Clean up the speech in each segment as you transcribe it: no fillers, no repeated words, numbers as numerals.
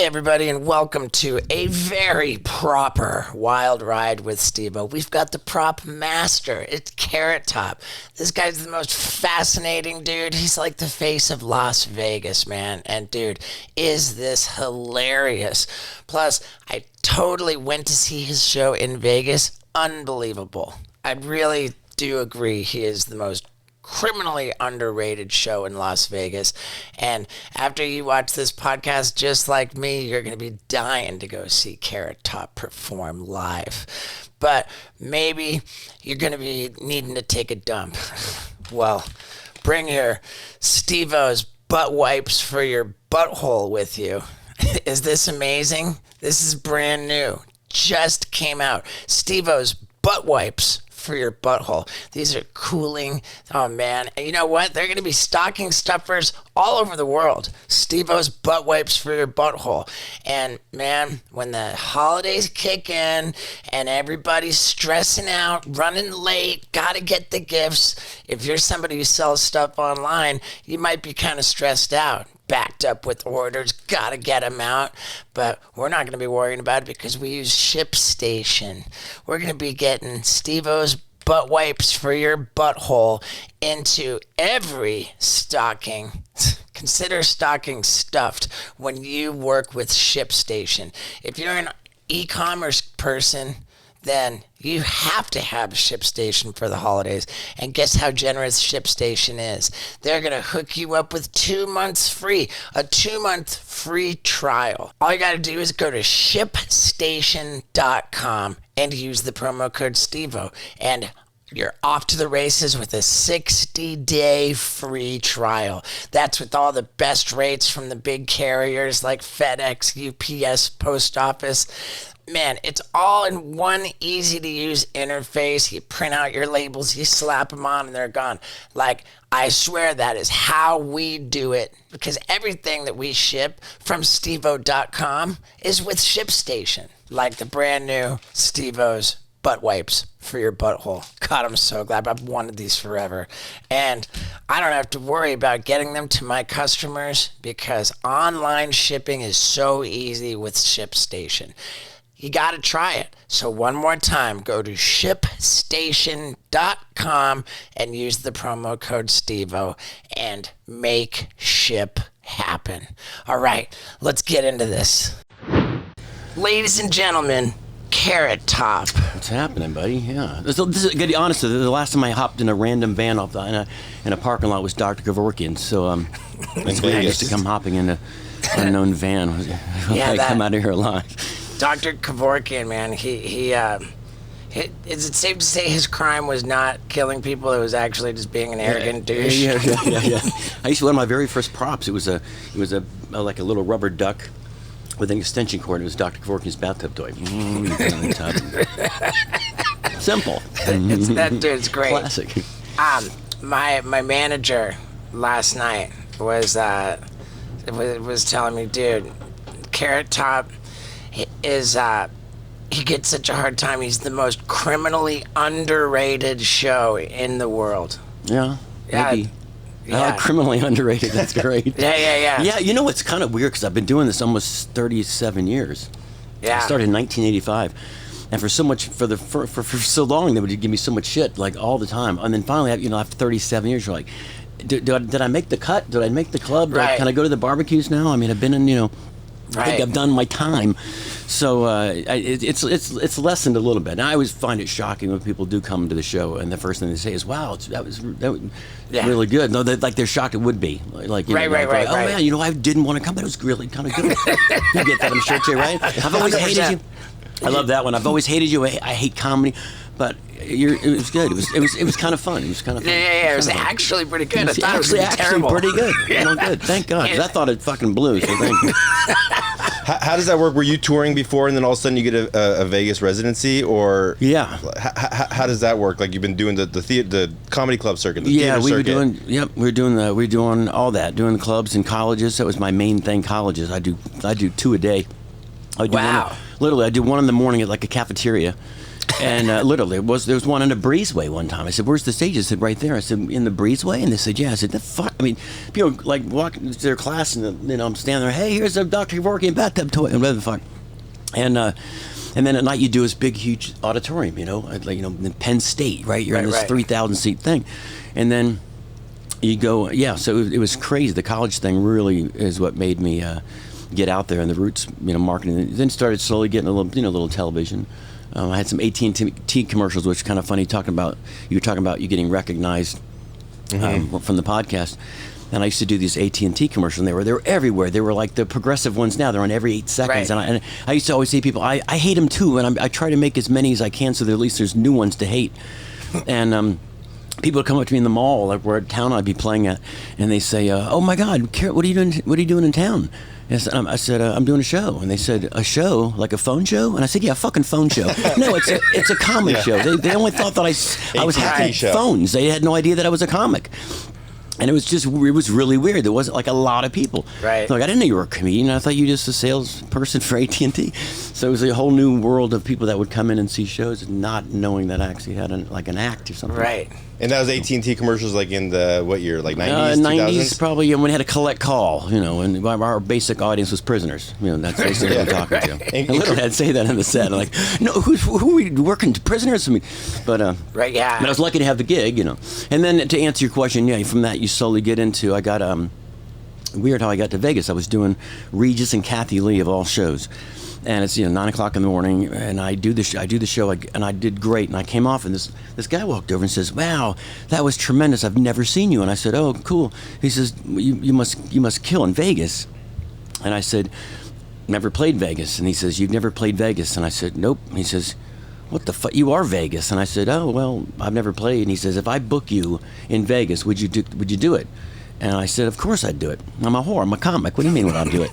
Hey everybody, and welcome to a very proper wild ride with Steve-O. We've got the prop master. It's Carrot Top. This guy's the most fascinating dude. He's like the face of Las Vegas, man. And dude, is this hilarious. Plus, I totally went to see his show in Vegas. Unbelievable. I really do agree he is the most criminally underrated show in Las Vegas. And after you watch this podcast, just like me, you're going to be dying to go see Carrot Top perform live. But maybe you're going to be needing to take a dump. Well, bring your Steve-O's butt wipes for your butthole with you. Is this amazing? This is brand new. Just came out. Steve-O's butt wipes for your butthole. These are cooling. Oh man. And you know what? They're going to be stocking stuffers all over the world. Steve-O's butt wipes for your butthole. And man, when the holidays kick in and everybody's stressing out, running late, got to get the gifts. If you're somebody who sells stuff online, you might be kind of stressed out. Backed up with orders, gotta get them out. But we're not gonna be worrying about it because we use ShipStation. We're gonna be getting Steve-O's butt wipes for your butthole into every stocking. Consider stocking stuffed when you work with ShipStation. If you're an e-commerce person, then you have to have ShipStation for the holidays. And guess how generous ShipStation is? They're going to hook you up with 2 months free, a 2-month free trial. All you got to do is go to ShipStation.com and use the promo code Steve-O. And you're off to the races with a 60-day free trial. That's with all the best rates from the big carriers like FedEx, UPS, Post Office. Man, it's all in one easy-to-use interface. You print out your labels, you slap them on, and they're gone. Like, I swear that is how we do it, because everything that we ship from Steve-O.com is with ShipStation, like the brand new Steve-O's butt wipes for your butthole. God, I'm so glad. I've wanted these forever. And I don't have to worry about getting them to my customers because online shipping is so easy with ShipStation. You got to try it. So one more time, go to ShipStation.com and use the promo code Steve-O and make ship happen. All right, let's get into this. Ladies and gentlemen, Carrot Top. What's happening, buddy? Yeah. This is, to be honest, the last time I hopped in a random van off in a parking lot was Dr. Kevorkian. So that's when I used to come hopping in an unknown van. I come out of here alive. Dr. Kevorkian, man, he is it safe to say his crime was not killing people? It was actually just being an arrogant douche. Yeah. I used to one of my very first props. It was like a little rubber duck with an extension cord. It was Dr. Kevorkian's bathtub toy. Simple. It's great. Classic. My manager last night was telling me, dude, Carrot Top is he gets such a hard time. He's the most criminally underrated show in the world. Yeah. Maybe. Yeah. I like criminally underrated. That's great. Yeah. Yeah, you know what's kind of weird because I've been doing this almost 37 years. Yeah. I started in 1985, and for so so long they would give me so much shit like all the time, and then finally, after 37 years, you're like, did I make the cut? Did I make the club? Right. Can I go to the barbecues now? I mean, I've been in I think I've done my time, so it's lessened a little bit. And I always find it shocking when people do come to the show, and the first thing they say is, "Wow, that was really good." No, they're shocked it would be. Right. Oh man, I didn't want to come, but it was really kind of good. You get that, I'm sure too, right? I've always hated you. I love that one. I've always hated you. I hate comedy, but it was good. It was kind of fun. It was kind of fun. Yeah. It was actually pretty good. I thought it was actually pretty good. Good. Thank God. 'Cause I thought it fucking blew. So thank you. How does that work? Were you touring before, and then all of a sudden you get a Vegas residency, or yeah? How does that work? Like you've been doing the comedy club circuit, the theater we circuit. were doing all that, doing the clubs and colleges. That was my main thing. Colleges. I do 2 a day. Wow. Literally, I do one in the morning at like a cafeteria. And literally, there was one in the breezeway one time. I said, "Where's the stage?" They said, "Right there." I said, "In the breezeway?" And they said, "Yeah." I said, "The fuck?" I mean, people like walking to their class, and I'm standing there. Hey, here's a Dr. Kevorkian and bathtub toy, and whatever the fuck. And then at night you do this big, huge auditorium, like in Penn State, right? You're in this 3,000 seat thing, and then you go, So it was crazy. The college thing really is what made me get out there, and the roots, marketing. Then started slowly getting a little television. I had some AT&T commercials, which is kind of funny. You were talking about you getting recognized from the podcast. And I used to do these AT&T commercials, and they were everywhere. They were like the progressive ones now. They're on every 8 seconds. Right. And I used to always say to people, I hate them too, and I try to make as many as I can so that at least there's new ones to hate. And people would come up to me in the mall, like where town I'd be playing at, and they say, "Oh my God, what are you doing? What are you doing in town?" And I said, "I'm doing a show." And they said, "A show? Like a phone show?" And I said, "Yeah, a fucking phone show." No, it's a comedy show. They only thought that I was hacking phones. They had no idea that I was a comic. And it was really weird. There wasn't like a lot of people. Right. Like, I didn't know you were a comedian. I thought you were just a salesperson for AT&T. So it was a whole new world of people that would come in and see shows, not knowing that I actually had an act or something. Right. And that was AT&T commercials, like in the what year, like 90s, 90s 2000s? probably. And we had a collect call, and our basic audience was prisoners. That's basically what I'm talking to. And literally, I'd say that in the set. I'm like, no, who are we working? Prisoners? I mean, but right, yeah. But I was lucky to have the gig, And then to answer your question, from that you slowly get into. I got weird how I got to Vegas. I was doing Regis and Kathy Lee of all shows. And it's 9:00 in the morning, and I do the show, and I did great. And I came off, and this guy walked over and says, "Wow, that was tremendous. I've never seen you." And I said, "Oh, cool." He says, "You must kill in Vegas." And I said, "Never played Vegas." And he says, "You've never played Vegas?" And I said, "Nope." And he says, "What the fuck? You are Vegas." And I said, "Oh, well, I've never played." And he says, "If I book you in Vegas, would you do it?" And I said, "Of course I'd do it. I'm a whore. I'm a comic. What do you mean would I do it?"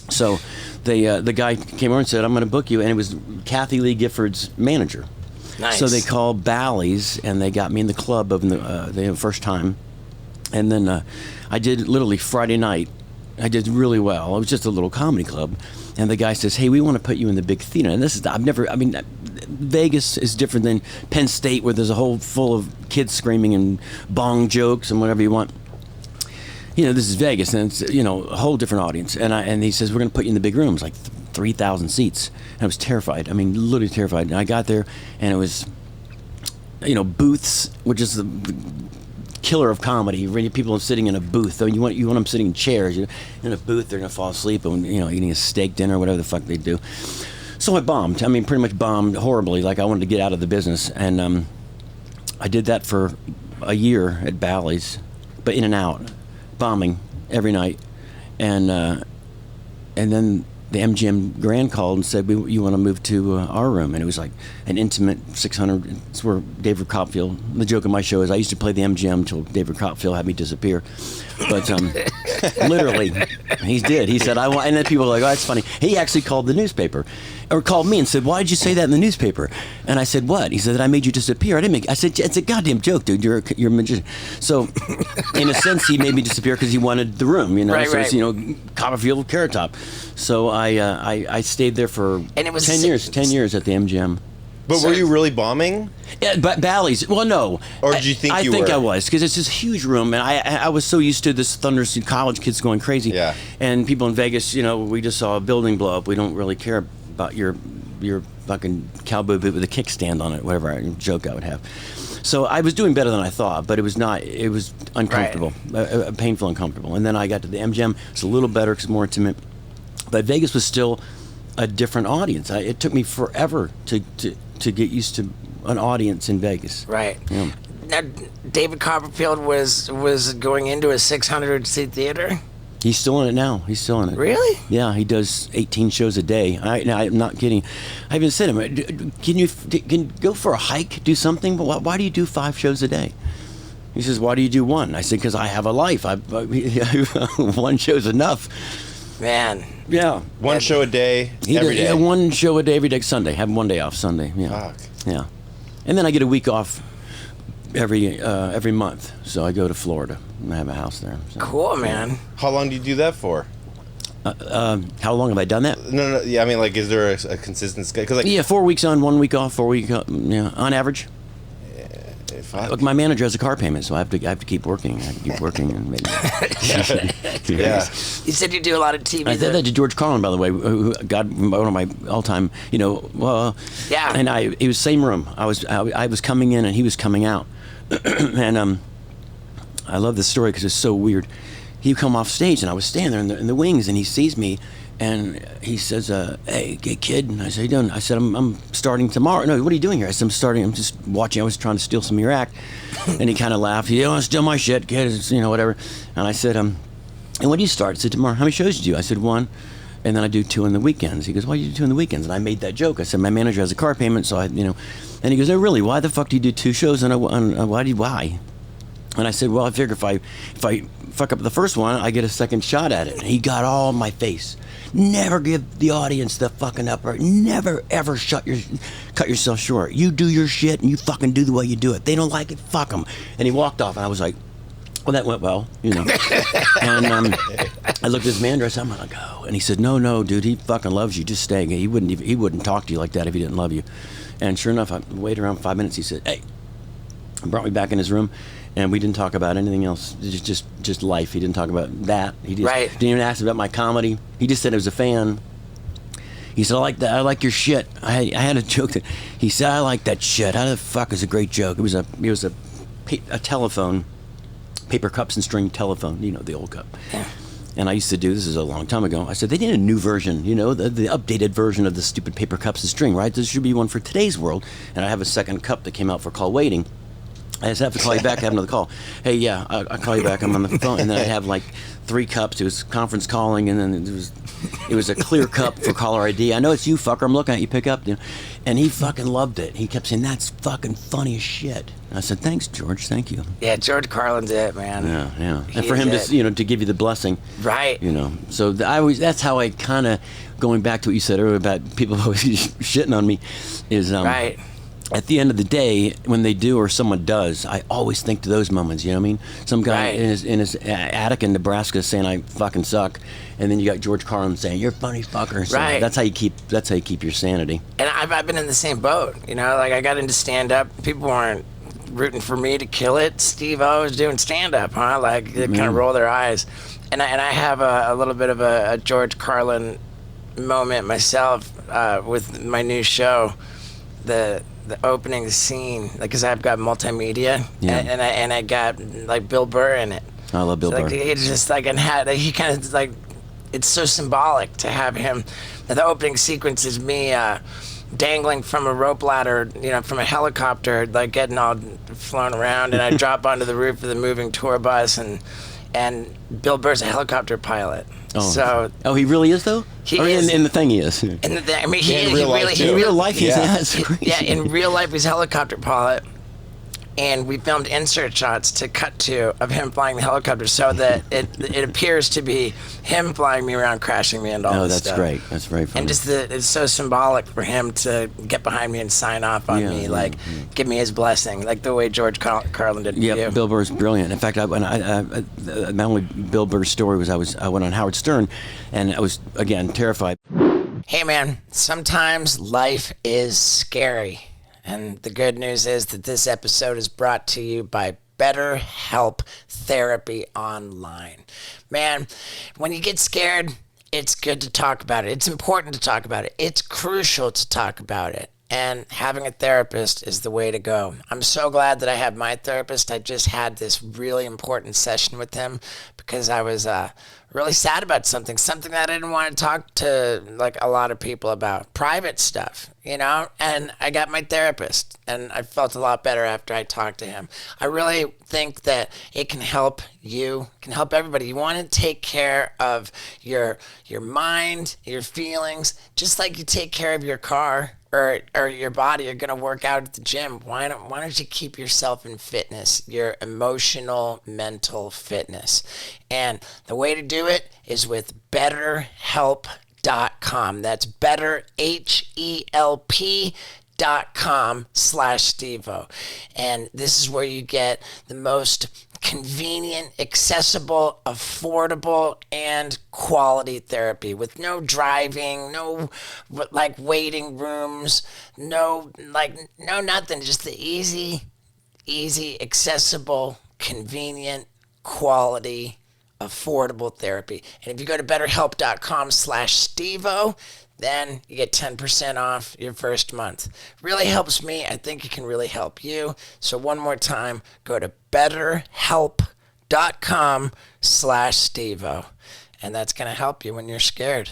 So the guy came over and said, "I'm going to book you." And it was Kathy Lee Gifford's manager. Nice. So they called Bally's, and they got me in the club of the first time. And then I did literally Friday night. I did really well. It was just a little comedy club. And the guy says, "Hey, we want to put you in the big theater." And Vegas is different than Penn State, where there's a whole full of kids screaming and bong jokes and whatever you want. This is Vegas, and it's a whole different audience. And he says, "We're going to put you in the big rooms, like 3,000 seats." And I was terrified. I mean, literally terrified. And I got there, and it was, booths, which is the killer of comedy. Really, people are sitting in a booth. Though you want them sitting in chairs. In a booth, they're going to fall asleep and eating a steak dinner, or whatever the fuck they do. So I bombed. I mean, pretty much bombed horribly. Like, I wanted to get out of the business, and I did that for a year at Bally's, but in and out. Bombing every night, and then the MGM Grand called and said, "You want to move to our room?" And it was like an intimate 600. It's where David Copperfield. The joke of my show is I used to play the MGM until David Copperfield had me disappear. But literally, he did. He said, "I want," and then people were like, "Oh, that's funny." He actually called the newspaper, or called me and said, "Why did you say that in the newspaper?" And I said, "What?" He said, "That I made you disappear." I didn't make. I said, "It's a goddamn joke, dude. You're a magician." So, in a sense, he made me disappear because he wanted the room. Right, so right. It's, Copperfield, Carrot Top. So I stayed there for And it was 10 years. 10 years at the MGM. But were you really bombing? Yeah, but Bally's. Well, no. Or did you think I you think were? I was, because it's this huge room, and I was so used to this Thundersea college kids going crazy. Yeah. And people in Vegas, we just saw a building blow up. We don't really care about your fucking cowboy boot with a kickstand on it, whatever joke I would have. So I was doing better than I thought, but it was not. It was uncomfortable, painful, uncomfortable. And then I got to the MGM. It's a little better because more intimate. But Vegas was still a different audience. It took me forever to get used to an audience in Vegas. Right. Yeah. Now, David Copperfield was going into a 600-seat theater? He's still in it now. He's still in it. Really? Yeah, he does 18 shows a day. I'm not kidding. I even said to him, can you go for a hike, do something? But why do you do 5 shows a day? He says, "Why do you do 1?" I said, "Because I have a life. 1 show's enough." Man. Yeah. One show a day, every day. Yeah, 1 show a day every day. Sunday. Have 1 day off Sunday. Yeah. Fuck. Yeah. And then I get a week off every month. So I go to Florida and I have a house there. So. Cool, man. How long do you do that for? How long have I done that? No. Yeah, I mean, like, is there a consistent schedule? Like, Yeah, 4 weeks on, 1 week off, 4 weeks on average. Look, my manager has a car payment, so I have to keep working. I have to keep working and maybe. Yeah. You said you do a lot of TV. I said that to George Carlin, by the way, who got one of my all-time, Yeah. And it was same room. I was coming in and he was coming out, and I love this story because it's so weird. He come off stage and I was standing there in the wings and he sees me. And he says, hey, kid. And I said, "How you doing?" I said, I'm starting tomorrow. No, what are you doing here? I said, I'm just watching. I was trying to steal some of your act. And he kind of laughed. You don't want to steal my shit, kid. It's, whatever. And I said, and when do you start? I said, tomorrow. How many shows do you do? I said, 1. And then I do 2 on the weekends. He goes, why do you do 2 on the weekends? And I made that joke. I said, my manager has a car payment, so And he goes, oh, really? Why the fuck do you do 2 shows? And why? And I said, well, I figure if I fuck up the first one, I get a second shot at it. And he got all in my face. Never give the audience the fucking upper. Never ever cut yourself short. You do your shit and you fucking do the way you do it. They don't like it, fuck them. And he walked off and I was like, well, that went well, And I looked at his manager. I said, I'm gonna go. And he said, no, dude, he fucking loves you. Just stay. He wouldn't talk to you like that if he didn't love you. And sure enough, I waited around 5 minutes. He said, hey, and brought me back in his room. And we didn't talk about anything else, just life. He didn't talk about that. He just didn't even ask about my comedy. He just said he was a fan. He said, I like that. I like your shit. I had a joke that he said, I like that shit. How the fuck is a great joke? It was a telephone, paper cups and string telephone. The old cup. Yeah. And I used to do this is a long time ago. I said they need a new version, the updated version of the stupid paper cups and string, right? There should be one for today's world. And I have a second cup that came out for call waiting. I just have to call you back. I have another call. Hey, yeah, I'll call you back. I'm on the phone. And then I have like 3 cups. It was conference calling, and then it was a clear cup for caller ID. I know it's you, fucker. I'm looking at you. Pick up. And he fucking loved it. He kept saying, that's fucking funny as shit. And I said, thanks, George. Thank you. Yeah, George Carlin's it, man. Yeah. And for him to, to give you the blessing. Right. So that's how I kind of, going back to what you said earlier about people always shitting on me, is, right. At the end of the day, when they do or someone does, I always think to those moments. You know what I mean? Some guy in his attic in Nebraska saying I fucking suck, and then you got George Carlin saying you're a funny fucker. So right. That's how you keep your sanity. And I've been in the same boat. Like I got into stand up. People weren't rooting for me to kill it. Steve-O was doing stand up, huh? Like they kind of roll their eyes. And I have a little bit of a George Carlin moment myself with my new show. The opening scene, because I've got multimedia, and I got like Bill Burr in it. I love Bill Burr. It's just like, and he kind of like, it's so symbolic to have him. The opening sequence is me dangling from a rope ladder, from a helicopter, like getting all flown around, and I drop onto the roof of the moving tour bus, and Bill Burr's a helicopter pilot. Oh, he really is though. He is. In the thing he is. In real life, he's in real life he's a helicopter pilot, and we filmed insert shots to cut to of him flying the helicopter, so that it appears to be him flying me around, crashing me, and all this stuff. Oh, that's great. That's very funny. And just it's so symbolic for him to get behind me and sign off on me, give me his blessing, like the way George Carlin did. Yeah, Bill Burr's brilliant. In fact, my only Bill Burr story was I went on Howard Stern, and I was again terrified. Hey man, sometimes life is scary. And the good news is that this episode is brought to you by BetterHelp Therapy Online. Man, when you get scared, it's good to talk about it. It's important to talk about it. It's crucial to talk about it. And having a therapist is the way to go. I'm so glad that I have my therapist. I just had this really important session with him because I was really sad about something that I didn't want to talk to like a lot of people about, private stuff, and I got my therapist, and I felt a lot better after I talked to him. I really think that it can help you, can help everybody. You want to take care of your mind, your feelings, just like you take care of your car or your body. You're going to work out at the gym. Why don't you keep yourself in fitness, your emotional, mental fitness? And the way to do it is with BetterHelp.com. That's BetterHelp.com/Stevo. And this is where you get the most convenient, accessible, affordable, and quality therapy with no driving, no like waiting rooms, no nothing. Just the easy, accessible, convenient, quality, affordable therapy. And if you go to betterhelp.com/Stevo, then you get 10% off your first month. Really helps me. I think it can really help you. So one more time, go to betterhelp.com/Stevo. And that's going to help you when you're scared.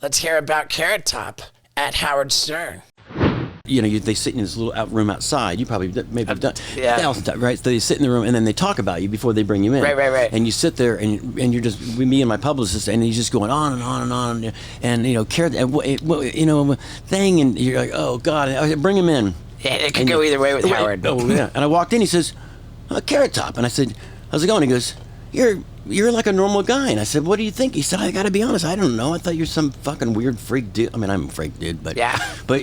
Let's hear about Carrot Top at Howard Stern. They sit in this little room outside. You probably maybe have done Yeah. 1,000 times, right? So they sit in the room and then they talk about you before they bring you in. Right. And you sit there and you're just me and my publicist, and he's just going on and on and on, and Carrot, thing, and you're like, oh God, bring him in. Yeah, it could go either way with Howard. Oh yeah. And I walked in. He says, Carrot Top, and I said, how's it going? He goes, You're like a normal guy. And I said, what do you think? He said, I got to be honest, I don't know. I thought you're some fucking weird freak dude. I mean, I'm a freak dude, but Yeah. But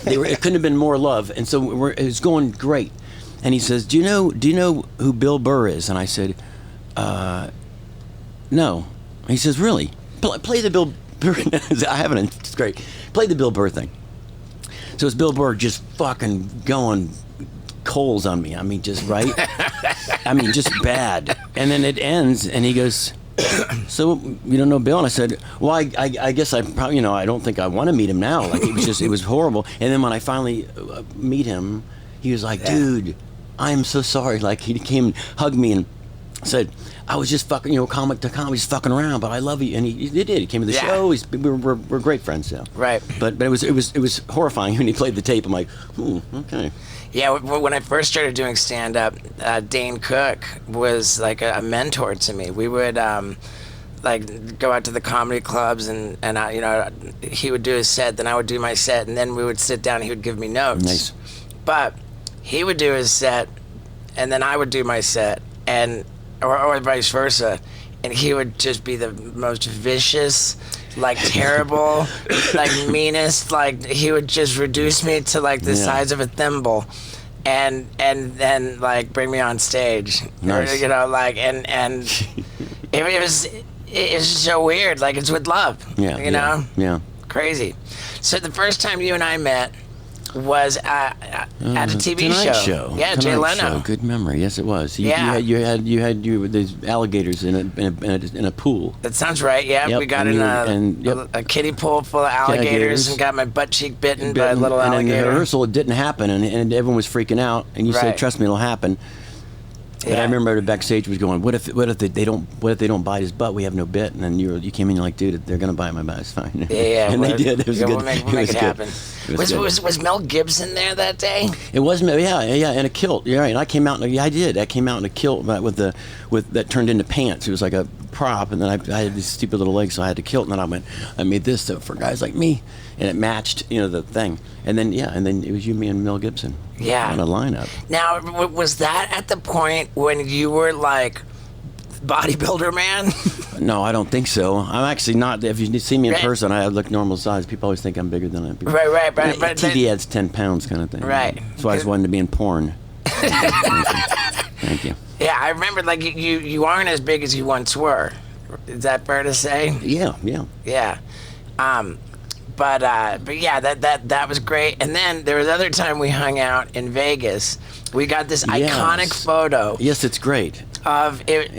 it couldn't have been more love, and so it was going great. And he says, "Do you know who Bill Burr is?" And I said, "No." And he says, "Really? Play the Bill Burr." I haven't. It's great. Play the Bill Burr thing. So it's Bill Burr just fucking going coals on me. I mean, just right. I mean, just bad. And then it ends, and he goes, so you don't know Bill? And I said, well, I guess I probably, I don't think I want to meet him now. Like, it was horrible. And then when I finally meet him, he was like, dude, I'm so sorry. Like, he came and hugged me and said, I was just fucking, comic to comedy, just fucking around, but I love you. And he did. He came to the show. We're great friends now. Right. But it was horrifying when he played the tape. I'm like, okay. Yeah, when I first started doing stand-up, Dane Cook was like a mentor to me. We would like go out to the comedy clubs, and he would do his set, then I would do my set, and then we would sit down and he would give me notes. Nice. But he would do his set, and then I would do my set, or vice versa, and he would just be the most vicious, like terrible, like meanest, like he would just reduce me to like the size of a thimble, and then like bring me on stage. Nice. And it was so weird. Like, it's with love. Yeah. Crazy. So the first time you and I met was at a TV Tonight show. Yeah, Tonight Jay Leno. Show. Good memory. Yes, it was. You had these alligators in a pool. That sounds right. Yeah, Yep, we got and in a kiddie pool full of alligators and got my butt cheek bitten by a little and alligator. in the rehearsal, it didn't happen, and everyone was freaking out. And you said, "Trust me, it'll happen." But I remember backstage was going, "What if they don't bite his butt? We have no bit." And then you came in, you're like, "Dude, they're gonna bite my butt. It's fine." Yeah. And they did. It was good. We'll make it happen. Was Mel Gibson there that day? It was, in a kilt. You're right. And I came out. I did. I came out in a kilt with that turned into pants. It was like a prop, and then I had these stupid little legs, so I had the kilt. And then I made this for guys like me, and it matched, the thing. And then it was you, me, and Mel Gibson. Yeah. On a lineup. Now, was that at the point when you were like bodybuilder man? No, I don't think so. I'm actually not. If you see me in person, I look normal size. People always think I'm bigger than I am. Right. But TV adds 10 pounds kind of thing. Right. That's why I was wanting to be in porn. Thank you. Yeah, I remember, like, you aren't as big as you once were. Is that fair to say? Yeah. Yeah. But yeah, that was great. And then there was another time we hung out in Vegas. We got this iconic photo. Yes, it's great. Of it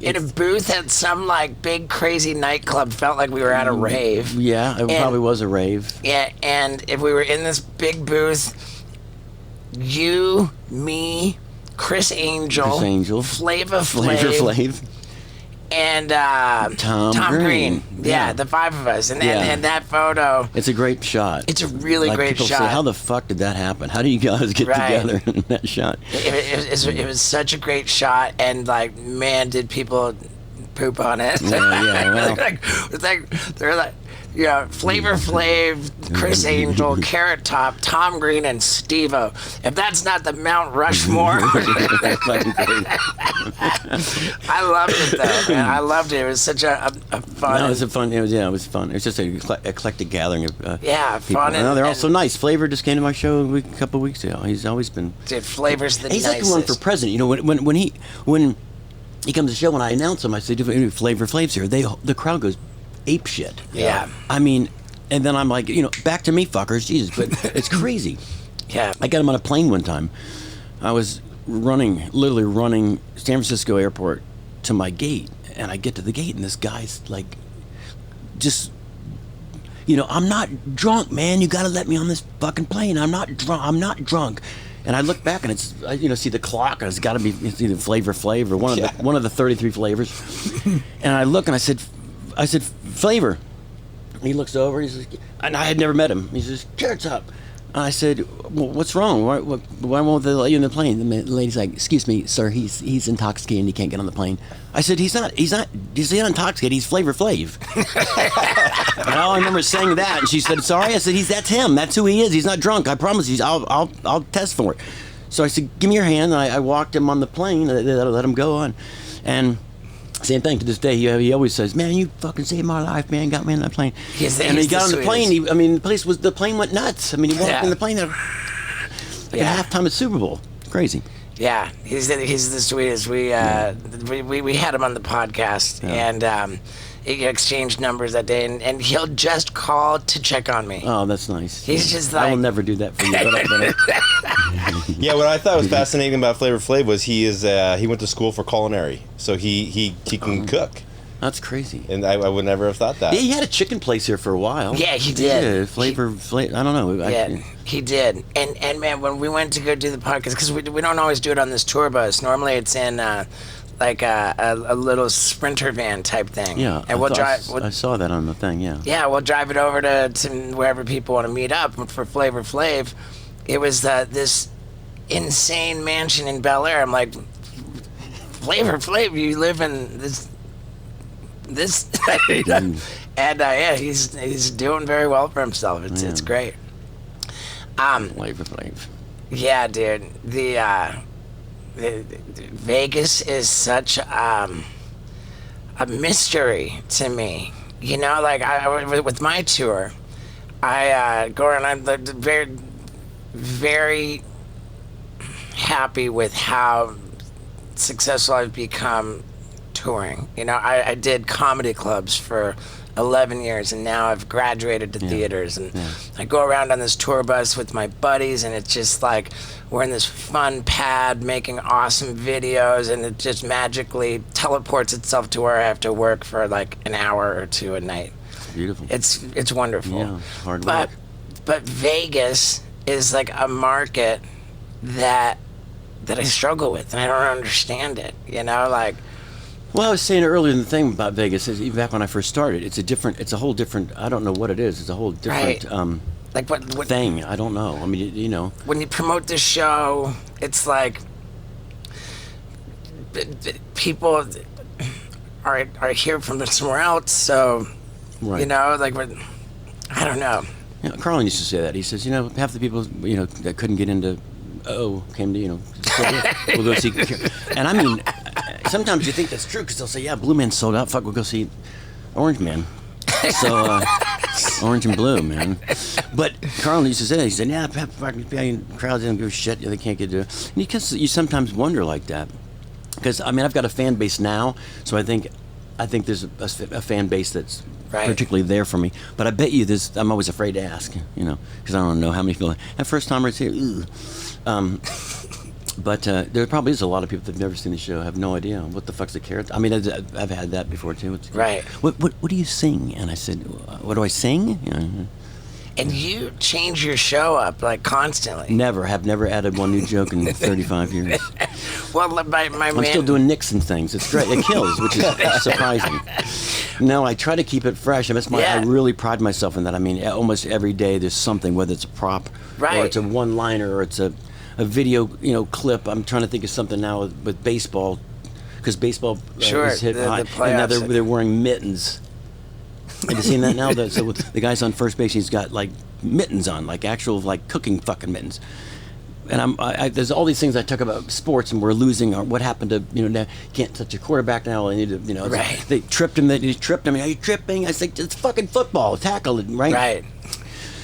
in a booth at some like big crazy nightclub. Felt like we were at a rave. Yeah, it probably was a rave. Yeah, and if we were in this big booth, you, me, Chris Angel, Flavor Flav, and Tom Green. Yeah, the five of us. And that photo. It's a great shot. It's a really great people shot. Say, how the fuck did that happen? How do you guys get together in that shot? It was such a great shot, and like, man, did people poop on it. Yeah, well. they're like, Flavor Flav, Chris Angel, Carrot Top, Tom Green, and Steve-O. If that's not the Mount Rushmore. I loved it, though, man. I loved it. It was such a fun... No, it was fun. It was fun. It was just an eclectic gathering of people. Fun. No, they're all so nice. Flavor just came to my show a couple of weeks ago. He's always been... Dude, Flavor's the He's nicest. like the one for president. when he comes to the show, when I announce him, I say, Flavor Flav's here. The crowd goes ape shit. Yeah. I mean, and then I'm like, back to me, fuckers. Jesus, but it's crazy. Yeah. I got him on a plane one time. I was literally running San Francisco airport to my gate, and I get to the gate, and this guy's like, just, I'm not drunk, man. You got to let me on this fucking plane. I'm not drunk. And I look back, and it's, see the clock, and it's got to be either Flavor Flav or one of the 33 flavors. And I look, and I said, Flavor. And he looks over, and I had never met him. He says, Carrot Top. And I said, well, what's wrong? Why won't they let you in the plane? The lady's like, excuse me, sir, he's intoxicated and he can't get on the plane. I said, he's not intoxicated, he's Flavor Flav. And I remember saying that, and she said, sorry. I said, that's him, that's who he is, he's not drunk, I promise you, I'll test for it. So I said, give me your hand, and I walked him on the plane, let him go on. And same thing to this day. He always says, "Man, you fucking saved my life, man. Got me on that plane." And he got on the plane. The plane went nuts. He walked in the plane. Like a halftime at Super Bowl. Crazy. Yeah, he's the sweetest. We had him on the podcast, and he exchanged numbers that day, and he'll just call to check on me. Oh, that's nice. He's just like, I will never do that for you. Yeah, what I thought was fascinating about Flavor Flav was he went to school for culinary, so he can cook. That's crazy. And I would never have thought that. Yeah, he had a chicken place here for a while. Yeah, he did. Yeah, Flavor. I don't know. Yeah, he did. And man, when we went to go do the podcast, because we don't always do it on this tour bus. Normally it's in like a little Sprinter van type thing. Yeah, and I saw that on the thing. Yeah. Yeah, we'll drive it over to wherever people want to meet up for Flavor Flav. It was this insane mansion in Bel Air. I'm like, Flavor Flav, you live in this, and yeah, he's doing very well for himself. It's great. Flavor Flav. Yeah, dude. The Vegas is such a mystery to me. With my tour, I go around. I'm very, very happy with how successful I've become touring. I did comedy clubs for 11 years, and now I've graduated to theaters, and I go around on this tour bus with my buddies, and it's just like we're in this fun pad making awesome videos, and it just magically teleports itself to where I have to work for like an hour or two a night. Beautiful. It's wonderful. Yeah, hard work. But Vegas is like a market that I struggle with, and I don't understand it. Well, I was saying earlier in the thing about Vegas, is even back when I first started, it's a whole different, I don't know what it is, it's a whole different like what thing, I don't know. When you promote this show, it's like people are here from somewhere else, so, right. I don't know. Carlin used to say that. He says, half the people, that couldn't get into came to, we'll go see. And sometimes you think that's true because they'll say, yeah, Blue Man's sold out. Fuck, we'll go see Orange Man. So, Orange and Blue, man. But Carlin used to say that. He said, yeah, crowds don't give a shit. They can't get to it. And you sometimes wonder like that. Because, I've got a fan base now, so I think there's a fan base that's particularly there for me. But I bet you I'm always afraid to ask, because I don't know how many people. That first timers here, but there probably is a lot of people that've never seen the show, have no idea what the fuck's a carrot. I've had that before too. Right. What do you sing? And I said, what do I sing? And you change your show up like constantly. Have never added one new joke in 35 years. Well, I'm still doing Nixon things. It's great. It kills, which is surprising. No, I try to keep it fresh. I really pride myself in that. Almost every day there's something, whether it's a prop, or it's a one-liner, or it's a video, clip. I'm trying to think of something now with baseball, because baseball is hit high, and now they're wearing mittens. Have you seen that now? So the guy's on first base. He's got like mittens on, like actual like cooking fucking mittens. And there's all these things I talk about sports, and we're losing. Or what happened to now, can't touch a quarterback now? I need to Right. They tripped him. He tripped him. Are you tripping? I said it's fucking football. Tackle it, right? Right.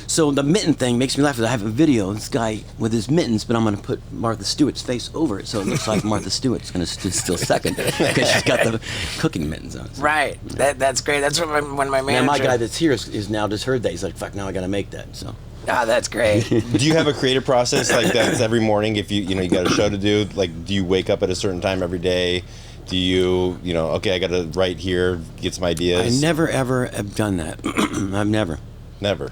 So the mitten thing makes me laugh. I have a video of this guy with his mittens, but I'm going to put Martha Stewart's face over it, so it looks like Martha Stewart's going to still second because she's got the cooking mittens on. So. Right. That's great. That's when my manager. And my guy that's here is now just heard that. He's like, fuck, now I got to make that. So. Ah, that's great. Do you have a creative process like that every morning? If you got a show to do, like, do you wake up at a certain time every day? Do you okay, I got to write here, get some ideas? I never ever have done that. I've never. Never.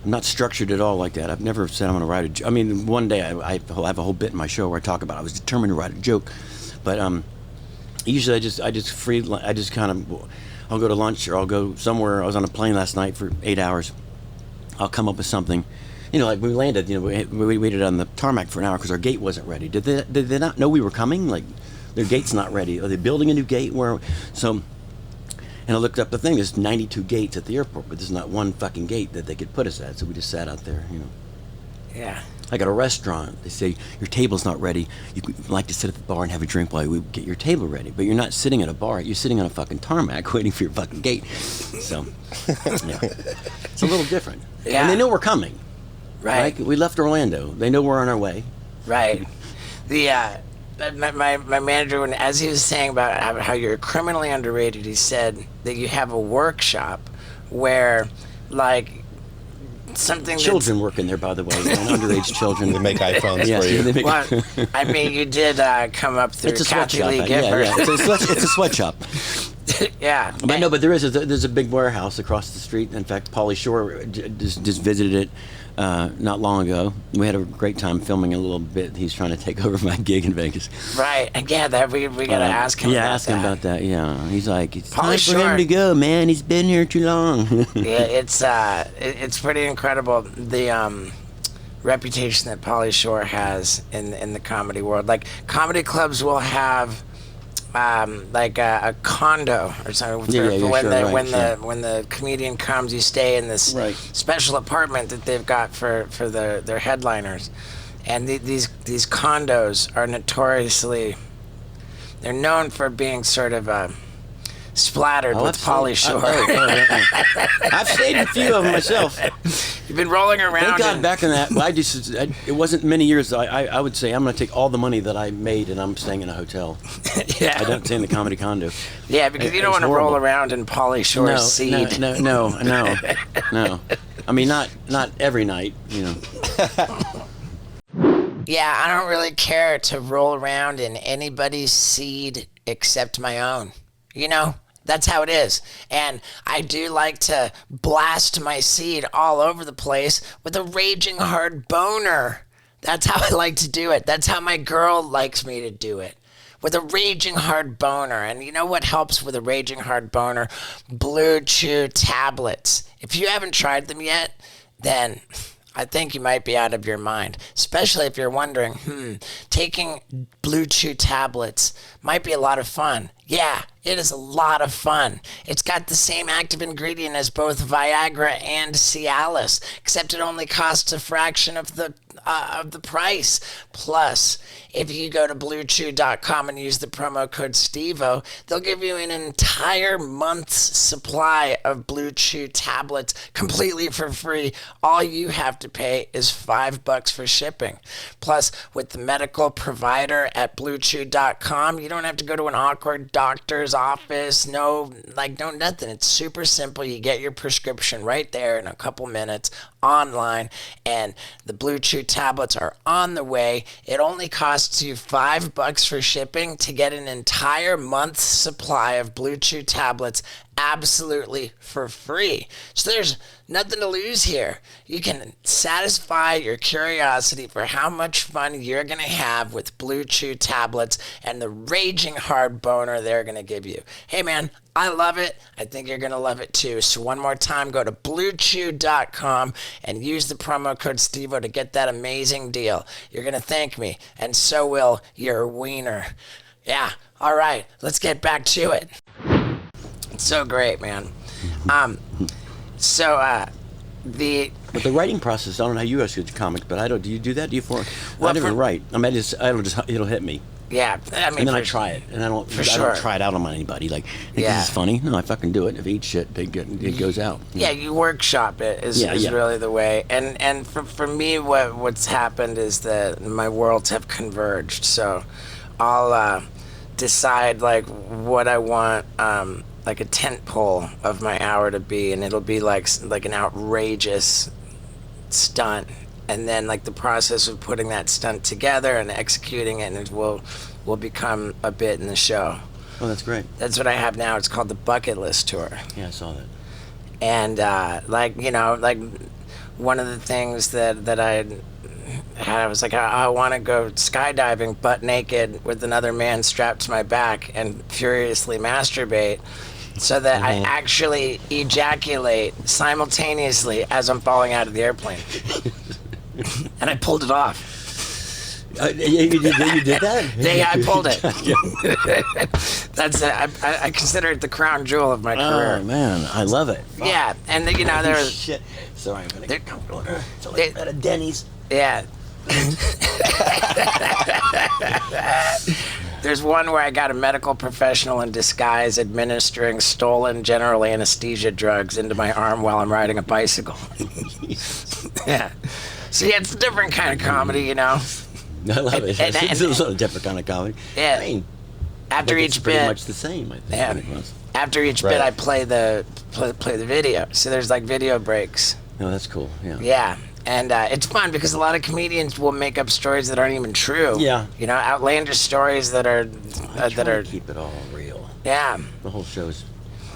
I'm not structured at all like that. I've never said I'm going to write a joke. I mean, one day I have a whole bit in my show where I talk about I was determined to write a joke, but usually I just kind of I'll go to lunch or I'll go somewhere. I was on a plane last night for 8 hours. I'll come up with something. Like we landed, we waited on the tarmac for an hour because our gate wasn't ready. Did they not know we were coming? Like, their gate's not ready. Are they building a new gate? And I looked up the thing. There's 92 gates at the airport, but there's not one fucking gate that they could put us at. So we just sat out there, Yeah. Like at a restaurant, they say, your table's not ready. You'd like to sit at the bar and have a drink while we get your table ready. But you're not sitting at a bar. You're sitting on a fucking tarmac waiting for your fucking gate. So, yeah. It's a little different. Yeah. And they know we're coming. Right. We left Orlando. They know we're on our way. Right. My manager, as he was saying about how you're criminally underrated, he said that you have a workshop where, like, something children work in there, by the way, underage children. They make iPhones for you. Well, I mean, you did come up through Kathy Lee Gifford. Yeah. It's a sweatshop. Yeah. But there's a big warehouse across the street. In fact, Pauly Shore just visited it not long ago. We had a great time filming a little bit. He's trying to take over my gig in Vegas. Right. And yeah, we got to ask him about that. Yeah, ask him about that. Yeah. He's like, it's Pauly time for him to go, man. He's been here too long. Yeah, it's pretty incredible, the reputation that Pauly Shore has in the comedy world. Like, comedy clubs will have like a condo or something when the comedian comes. You stay in this special apartment that they've got for their headliners, and these condos are notoriously, they're known for being sort of splattered with Pauly Shore. I've stayed in a few of them myself. You've been rolling around. Thank God, back in that. It wasn't many years. I would say I'm going to take all the money that I made and I'm staying in a hotel. Yeah. I don't stay in the comedy condo. Yeah, because you don't want to roll around in Pauly Shore's seed. No. I mean, not every night, Yeah, I don't really care to roll around in anybody's seed except my own. That's how it is. And I do like to blast my seed all over the place with a raging hard boner. That's how I like to do it. That's how my girl likes me to do it. With a raging hard boner. And you know what helps with a raging hard boner? BlueChew tablets. If you haven't tried them yet, then I think you might be out of your mind. Especially if you're wondering, taking BlueChew tablets might be a lot of fun. Yeah, it is a lot of fun. It's got the same active ingredient as both Viagra and Cialis, except it only costs a fraction of the price. Plus, if you go to BlueChew.com and use the promo code STEVO, they'll give you an entire month's supply of BlueChew tablets completely for free. All you have to pay is $5 for shipping. Plus, with the medical provider at BlueChew.com, you don't have to go to an awkward doctor's office. No nothing. It's super simple. You get your prescription right there in a couple minutes online, and the BlueChew tablets are on the way. It only costs you $5 for shipping to get an entire month's supply of BlueChew tablets absolutely for free. So there's nothing to lose here. You can satisfy your curiosity for how much fun you're going to have with BlueChew tablets and the raging hard boner they're going to give you. Hey man, I love it. I think you're going to love it too. So one more time, go to BlueChew.com and use the promo code STEVO to get that amazing deal. You're going to thank me, and so will your wiener. Yeah, all right, let's get back to it. It's so great, man. But the writing process, I don't know how you guys get comics, but I don't. Do you do that? Do you I don't even write. I mean, it'll hit me. Yeah, I mean, and then I try it, and I don't try it out on anybody. Like, this is funny. No, I fucking do it. If I eat shit, it goes out. Yeah, you workshop it is really the way. And for me, what's happened is that my worlds have converged. So I'll decide like what I want, like a tent pole of my hour to be, and it'll be like an outrageous stunt. And then, like, the process of putting that stunt together and executing it, and it will become a bit in the show. Oh, that's great. That's what I have now. It's called the Bucket List Tour. Yeah, I saw that. And, like one of the things that I had, I was like, I want to go skydiving butt naked with another man strapped to my back and furiously masturbate so that I actually ejaculate simultaneously as I'm falling out of the airplane. And I pulled it off. You did that? Yeah, I pulled it. That's I consider it the crown jewel of my career. Oh man, I love it. Yeah, and there was shit. Sorry, I'm gonna get comfortable. So like at a Denny's. Yeah. There's one where I got a medical professional in disguise administering stolen general anesthesia drugs into my arm while I'm riding a bicycle. Yeah. So yeah, it's a different kind of comedy, you know. I love it. It's a different kind of comedy. Yeah. I mean, after like each it's bit, pretty much the same. I think. Yeah. After each bit, I play the video. So there's like video breaks. Oh, that's cool. Yeah. Yeah. And it's fun because a lot of comedians will make up stories that aren't even true. Yeah. You know, outlandish stories that are to keep it all real. Yeah. The whole show's,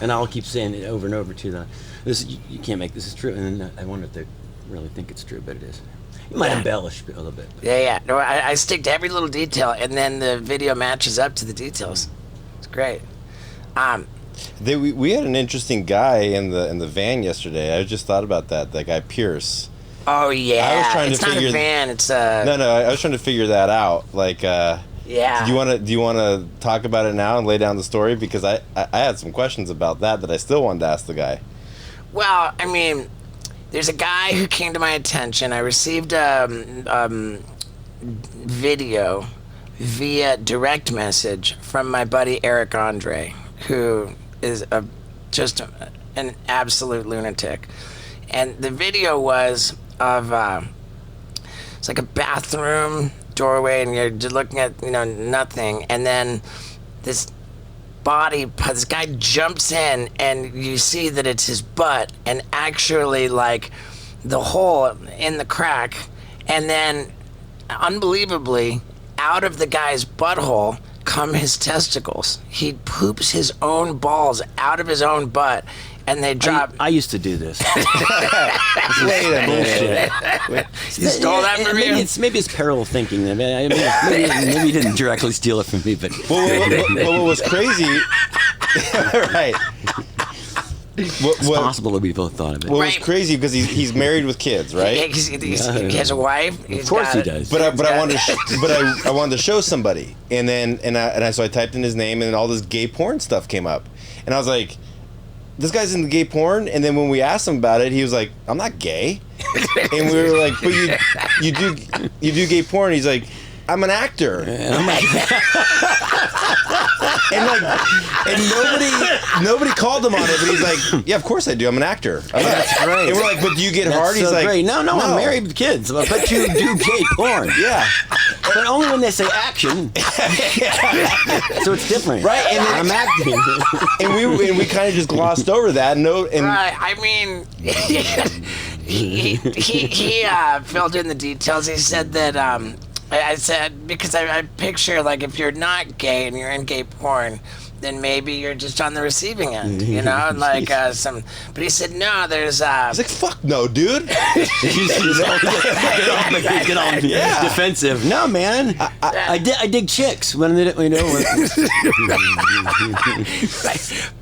and I'll keep saying it over and over to this. You can't make this is true, and then I wonder if they really think it's true, but it is. You might embellish a little bit. Yeah. No, I stick to every little detail, and then the video matches up to the details. It's great. We had an interesting guy in the van yesterday. I just thought about that guy Pierce. Oh yeah, I was trying it's to not figure a van. It's a no. I was trying to figure that out. Like, yeah. Do you want to talk about it now and lay down the story, because I had some questions about that I still wanted to ask the guy. Well, I mean, there's a guy who came to my attention. I received a video via direct message from my buddy Eric Andre, who is just an absolute lunatic. And the video was of it's like a bathroom doorway, and you're just looking at nothing, and then this guy jumps in, and you see that it's his butt, and actually like the hole in the crack, and then unbelievably out of the guy's butthole come his testicles. He poops his own balls out of his own butt, and they drop. I used to do this. Wait a minute. You stole that from me? Maybe it's parallel thinking. Maybe you didn't directly steal it from me, but what was crazy? Right. It's possible that we both thought of it. What was crazy, because he's married with kids, right? He has a wife. Of course he does. But I wanted to show somebody, and so I typed in his name, and then all this gay porn stuff came up, and I was like, this guy's into gay porn. And then when we asked him about it, he was like, I'm not gay. And we were like, but you do gay porn. He's like, I'm an actor. And I'm like, and nobody called him on it, but he's like, yeah, of course I do. I'm an actor. That's great. And we're like, but do you get That's hard? So he's like, great. No, I'm married with kids, but you do gay porn. Yeah. But only when they say action. So it's different. Right. And I'm acting. And we kind of just glossed over that. Right. I mean, he filled in the details. He said that I said, because I picture, like, if you're not gay and you're in gay porn, then maybe you're just on the receiving end, and like but he said, no, there's he's like, fuck no, dude. He's all defensive. No, man, I dig chicks when they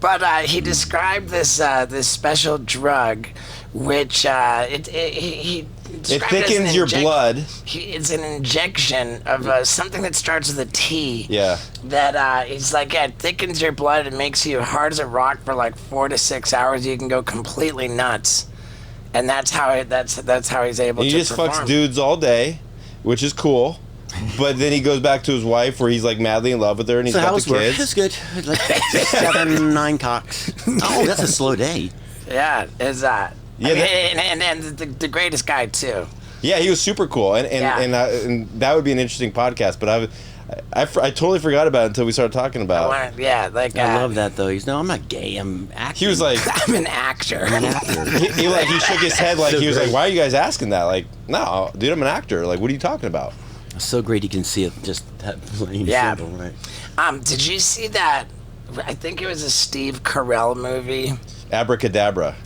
But he described this special drug, which he It thickens your blood. It's an injection of something that starts with a T. Yeah. That it's like, it thickens your blood and makes you hard as a rock for like 4 to 6 hours. You can go completely nuts, and that's how he's able to. He just perform. fucks dudes all day, which is cool. But then he goes back to his wife, where he's like madly in love with her, and he's got the kids. It's good. Like 7, 9 cocks. Oh, that's a slow day. Yeah, is that? Yeah, and the greatest guy too. Yeah, he was super cool, and that would be an interesting podcast. But I totally forgot about it until we started talking about it. I love that though. I'm not gay. I'm acting. He was like, I'm an actor. he shook his head like, he was like, why are you guys asking that? Like, no, dude, I'm an actor. Like, what are you talking about? So great, you can see it just that plain simple, right? Did you see that? I think it was a Steve Carell movie. Abracadabra.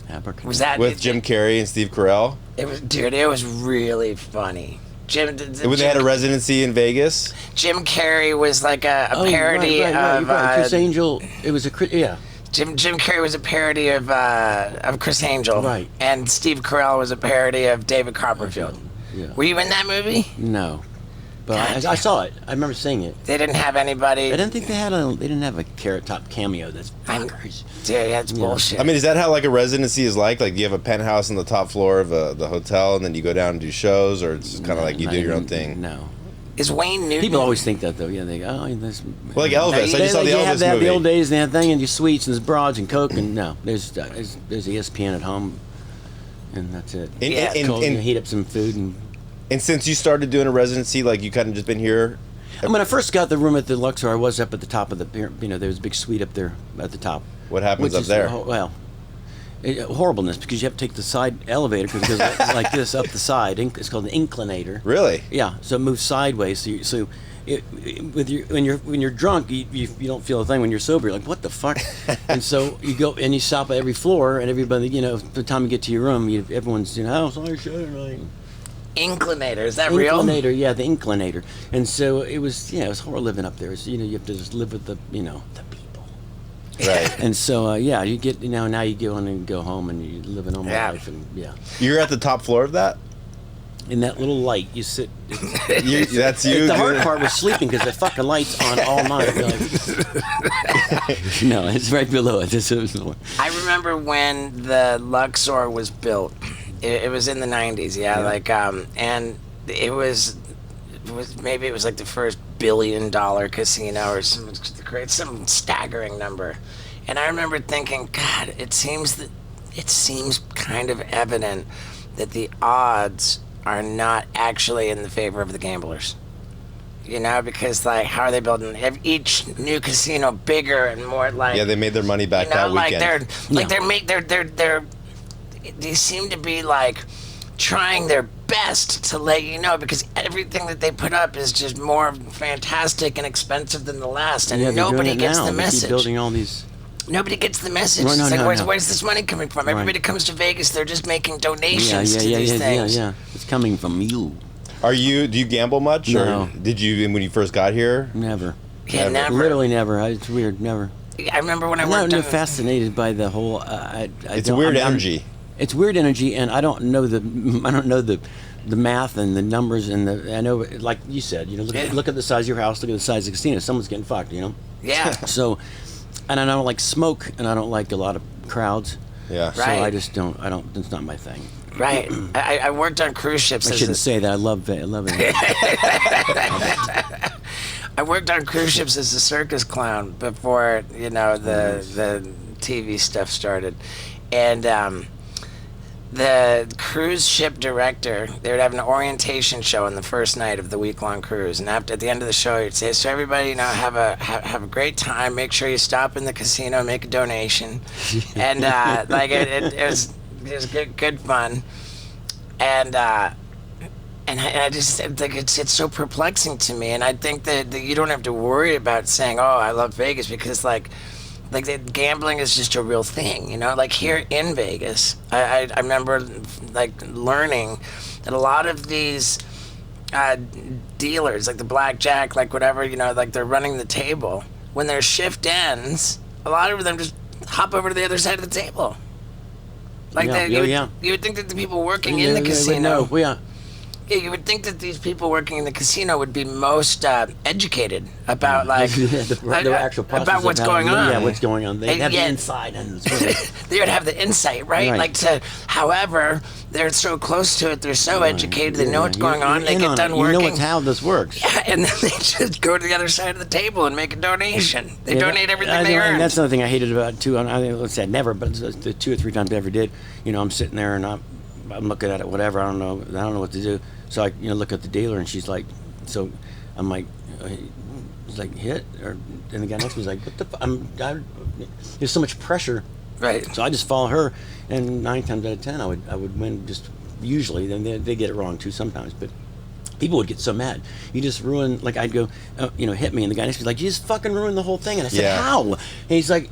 Was that with Jim Carrey and Steve Carell? It was, dude. It was really funny. When they had a residency in Vegas. Jim Carrey was like a parody of Chris Angel. It was yeah. Jim Carrey was a parody of Chris Angel. Right. And Steve Carell was a parody of David Copperfield. Yeah. Were you in that movie? No. But I saw it. I remember seeing it. They didn't have anybody. I didn't think they didn't have a Carrot Top cameo. That's fuckers. Dude, that's bullshit. I mean, is that how like a residency is like? Like you have a penthouse on the top floor of the hotel, and then you go down and do shows, or it's kind of like you do your own thing? No. Is Wayne Newton? People always think that though. Yeah, they go, oh, this. Well, like Elvis. I just saw the Elvis have that, movie. The old days, they had thing and your sweets and there's broads and Coke and no, there's ESPN at home, and that's it. And heat up some food and. And since you started doing a residency, like you kind of just been here. When I first got the room at the Luxor, I was up at the top of the, there was a big suite up there at the top. What happens up there? Horribleness, because you have to take the side elevator because it goes like this up the side. It's called an inclinator. Really? Yeah. So it moves sideways. When you're drunk, you don't feel a thing. When you're sober, you're like, what the fuck? And so you go and you stop at every floor, and everybody, by the time you get to your room, everyone's, oh, sorry, shit. Inclinator, is that real? Inclinator, yeah, the inclinator. And so it was horrible living up there. So, you have to just live with the people. Right. And so, you get, now you go on and go home and you live a normal life. And You're at the top floor of that? In that little light, you sit. That's you. The hard part was sleeping because the fucking light's on all night. No, it's right below it. I remember when the Luxor was built. It was in the 90s, and it was maybe it was like the first $1 billion casino or some staggering number. And I remember thinking, God, it seems kind of evident that the odds are not actually in the favor of the gamblers. Because how are they building each new casino bigger and more like? Yeah, they made their money back that weekend. They seem to be trying their best to let you know, because everything that they put up is just more fantastic and expensive than the last, and nobody gets the message. They keep building all these. Nobody gets the message. Where's this money coming from? Everybody comes to Vegas, they're just making donations to these things. Yeah. It's coming from you. Do you gamble much? No. Or did you when you first got here? Never. Yeah, never. Literally never. It's weird. Never. I remember when I worked. I'm fascinated by the whole. It's weird energy. It's weird energy, and I don't know the math and the numbers and I know, like you said, look at the size of your house, look at the size of the casino. Someone's getting fucked, Yeah. So, and I don't like smoke, and I don't like a lot of crowds. Yeah. So I just don't. It's not my thing. Right. I worked on cruise ships. I shouldn't say that. I love it. I worked on cruise ships as a circus clown before the TV stuff started, and the cruise ship director, they would have an orientation show on the first night of the week-long cruise, and at the end of the show, he'd say, "So everybody, have a great time. Make sure you stop in the casino, make a donation," and it was good fun, and I just think it's so perplexing to me, and I think that you don't have to worry about saying, "Oh, I love Vegas," because the gambling is just a real thing, here in Vegas. I remember learning that a lot of these dealers, like the blackjack, whatever, they're running the table. When their shift ends, a lot of them just hop over to the other side of the table. Like Yeah, you would think that the people working in the casino. Yeah. Yeah, you would think that these people working in the casino would be most educated about the actual process about what's going on. Yeah, what's going on. They have the inside, and it's really, they would have the insight, right? However, they're so close to it, they're so educated, they know what's going on. They get done working. You know how this works. Yeah, and then they just go to the other side of the table and make a donation. They donate everything they earn. And that's another thing I hated about it too. Let's say never, but the 2 or 3 times I ever did. I'm sitting there and I'm looking at it, whatever. I don't know what to do. So I look at the dealer and she's like, so I'm like, he's like, hit, and the guy next to me is like, what the there's so much pressure. Right. So I just follow her, and 9 times out of 10 I would win, just usually. Then they get it wrong too sometimes, but people would get so mad. You just ruin, like I'd go, hit me, and the guy next to me was like, you just fucking ruined the whole thing. And I said, how? And he's like,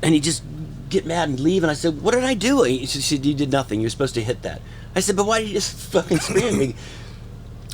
and he just get mad and leave. And I said, what did I do? He said, you did nothing. You're supposed to hit that. I said, but why did you just fucking scream at me?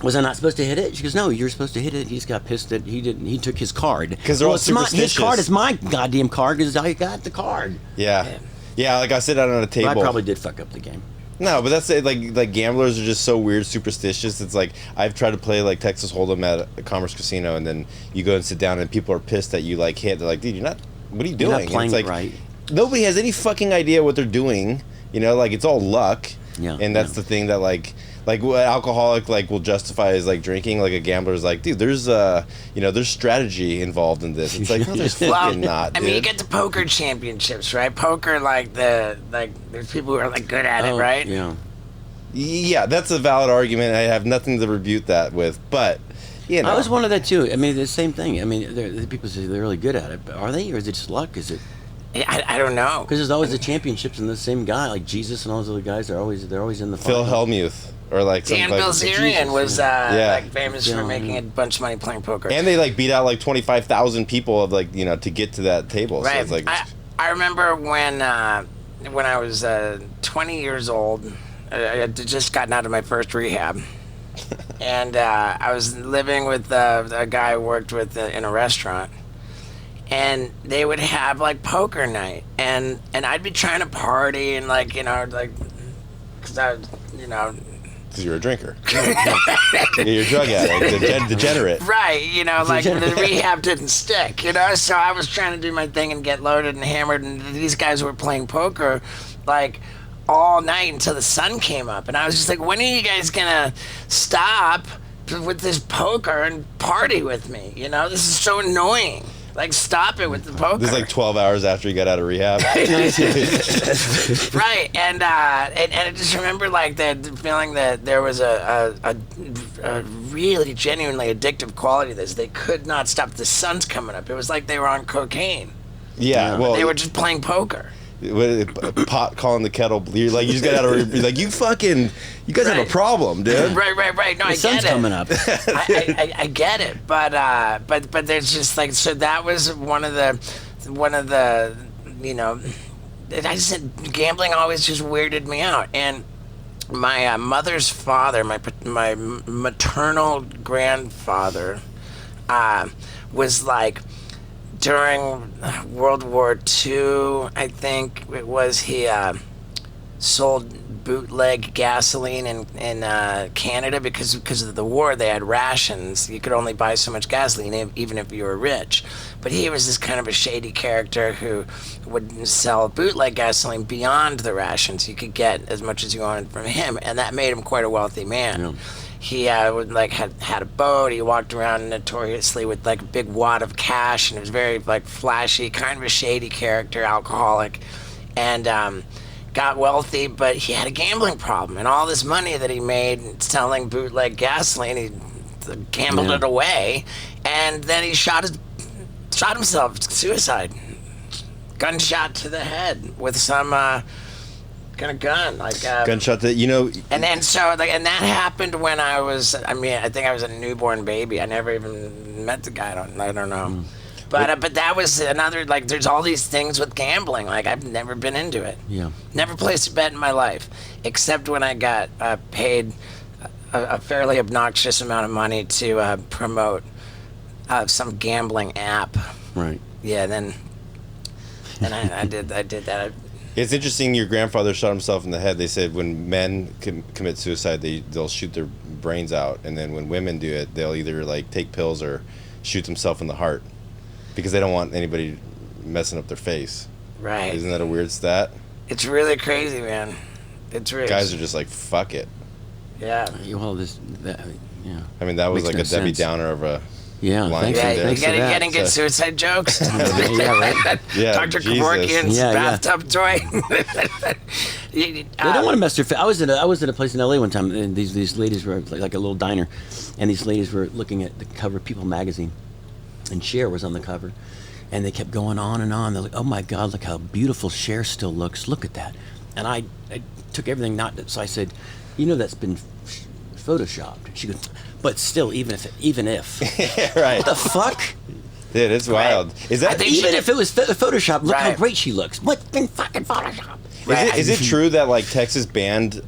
Was I not supposed to hit it? She goes, no, you're supposed to hit it. He just got pissed that he didn't. He took his card. Because they're all superstitious. His card is my goddamn card because I got the card. Yeah. Like I sit down on a table. But I probably did fuck up the game. No, but that's it. Like gamblers are just so weird, superstitious. It's like I've tried to play like Texas Hold'em at a Commerce Casino, and then you go and sit down, and people are pissed that you like hit. They're like, dude, you're not. What are you doing? You're not playing it's like, it right. Nobody has any fucking idea what they're doing. Like it's all luck. Yeah. And that's the thing that like what alcoholic will justify as like drinking. Like a gambler's like, dude, there's there's strategy involved in this. It's like, no, there's fucking not. Dude. I mean, you get the poker championships, right? Poker, there's people who are like good at it, right? Yeah. Yeah, that's a valid argument. I have nothing to refute that with, but. I was one of that too. I mean, the same thing. I mean, the people say they're really good at it, but are they, or is it just luck? Is it? I don't know. Because there's always the championships and the same guy, like Jesus and all those other guys. They're always in the. Phil Hellmuth, or Dan Bilzerian was famous for making a bunch of money playing poker. And they beat out 25,000 people of to get to that table. Right. So it's I remember when I was 20 years old, I had just gotten out of my first rehab. And I was living with a guy I worked with in a restaurant, and they would have poker night, and I'd be trying to party and because I because you're a drinker. You're a drug addict, degenerate. Right, the rehab didn't stick, so I was trying to do my thing and get loaded and hammered, and these guys were playing poker all night until the sun came up, and I was just like, when are you guys gonna stop with this poker and party with me? This is so annoying. Stop it with the poker. This is 12 hours after you got out of rehab. Right, and I just remember the feeling that there was a really genuinely addictive quality to this. They could not stop. The sun's coming up. It was like they were on cocaine. Yeah, well, they were just playing poker. Pot calling the kettle. You just got out of. You guys have a problem, dude. Right. No, I get it. The sun's coming up. I get it, but there's just so that was one of the I just said gambling always just weirded me out. And my mother's father, my maternal grandfather, was during World War II, I think it was, he sold bootleg gasoline in Canada because of the war. They had rations. You could only buy so much gasoline even if you were rich. But he was this kind of a shady character who would sell bootleg gasoline beyond the rations. You could get as much as you wanted from him, and that made him quite a wealthy man. Yeah. He had a boat. He walked around notoriously with a big wad of cash, and it was very flashy, kind of a shady character, alcoholic, and got wealthy. But he had a gambling problem, and all this money that he made selling bootleg gasoline, he gambled it away, and then he shot himself, suicide, gunshot to the head with some. Kind of gun, gunshot that and then and that happened when I think I was a newborn baby. I never even met the guy. I don't know, but that was another there's all these things with gambling. I've never been into it. Yeah, never placed a bet in my life, except when I got paid a fairly obnoxious amount of money to promote some gambling app. Right. Yeah, then I did that. It's interesting. Your grandfather shot himself in the head. They said when men commit suicide, they'll shoot their brains out, and then when women do it, they'll either like take pills or shoot themselves in the heart because they don't want anybody messing up their face. Right. Isn't that a weird stat? It's really crazy, man. It's really. Guys are just like, fuck it. Yeah. Well, yeah. I mean, that was Makes like no a Debbie sense. Downer of a Yeah, line. thanks. Yeah, there. you for that. getting good suicide jokes? Yeah, right. Yeah, Dr. Jesus. Kevorkian's Yeah, yeah. bathtub toy. They don't want to mess their face. I was at a place in LA one time, and these ladies were like a little diner, and these ladies were looking at the cover of People magazine, and Cher was on the cover, and they kept going on and on. They're like, "Oh my God, look how beautiful Cher still looks. Look at that." And I took everything so I said, "You know that's been photoshopped." She goes, "But still, even if Right. what the fuck? Dude, it's wild. Is that Even if it was Photoshop, look how Right. great she looks. What's been fucking Photoshop?" is it true that like Texas banned?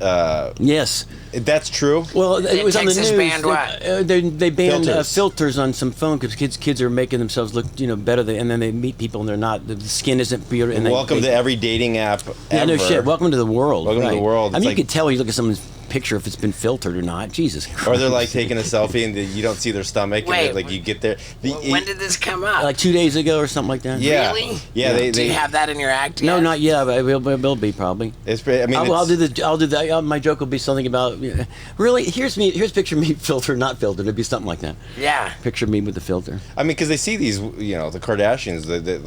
Yes. That's true. Well, it was on the Texas news. banned what? They banned Filters. filters on some phone because kids are making themselves look better. And then they meet people and they're not. The skin isn't pure. And Welcome to every dating app Yeah, ever. no shit. Welcome to the world. Welcome to the right. world. I mean, It's you like- could tell when you look at someone's picture if it's been filtered or not. Jesus Christ. Or they're like taking a selfie and you don't see their stomach. Wait, and like you get there. When did this come up? Like 2 days ago or something like that. Yeah. Really? Yeah. Do you have that in your act yet? No, not yet. But it will be probably. It's pretty. I mean, I'll do it's- the. My joke will be something about. Really, here's picture me filtered, not filtered. It'd be something like that. Yeah. Picture me with the filter. I mean, because they see these, the Kardashians. They're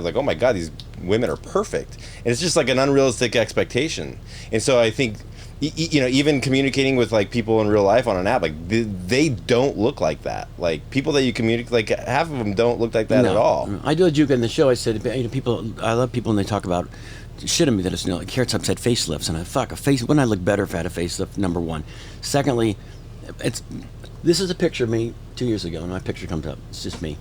like, oh my God, these women are perfect, and it's just like an unrealistic expectation. And so I think, even communicating with like people in real life on an app, like they don't look like that. Like people that you communicate, like half of them don't look like that at all. I do a joke in the show. I said, people. I love people when they talk about shit on me that it's like Carrot Top's had facelifts, and a face. Wouldn't I look better if I had a facelift? Number one. Secondly, this is a picture of me 2 years ago, and my picture comes up. It's just me.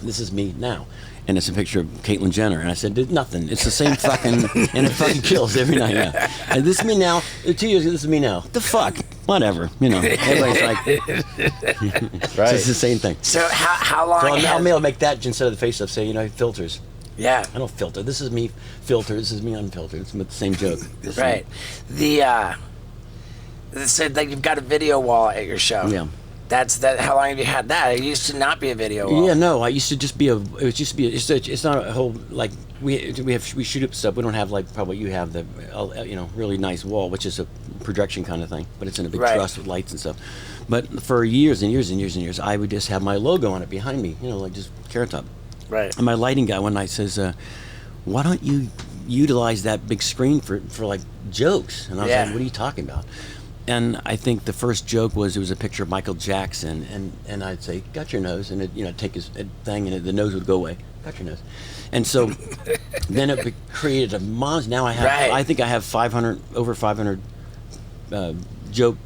This is me now. And it's a picture of Caitlyn Jenner. And I said, nothing. It's the same fucking, and it fucking kills every night. Yeah. And this is me now. 2 years ago, this is me now. The fuck? Whatever. Everybody's like, Right. it's the same thing. So how long? So I'll has- maybe I'll make that instead of the facelift, say, filters. Yeah. I don't filter. This is me filter. This is me unfiltered. It's the same joke. Right. They said that you've got a video wall at your show. Yeah. That's that. How long have you had that? It used to not be a video wall. Yeah, no. I used to just be it's not a whole like we shoot up stuff. We don't have like probably you have the really nice wall, which is a projection kind of thing, but it's in a big Right. truss with lights and stuff. But for years and years and years and years, I would just have my logo on it behind me, like just Carrot Top. Right. And my lighting guy one night says, "Why don't you utilize that big screen for like jokes?" And I was Yeah. like, "What are you talking about?" And I think the first joke was it was a picture of Michael Jackson, and I'd say, "Got your nose," and it, take his thing, and the nose would go away. Got your nose, and so then it created a monster. Now I think I have 500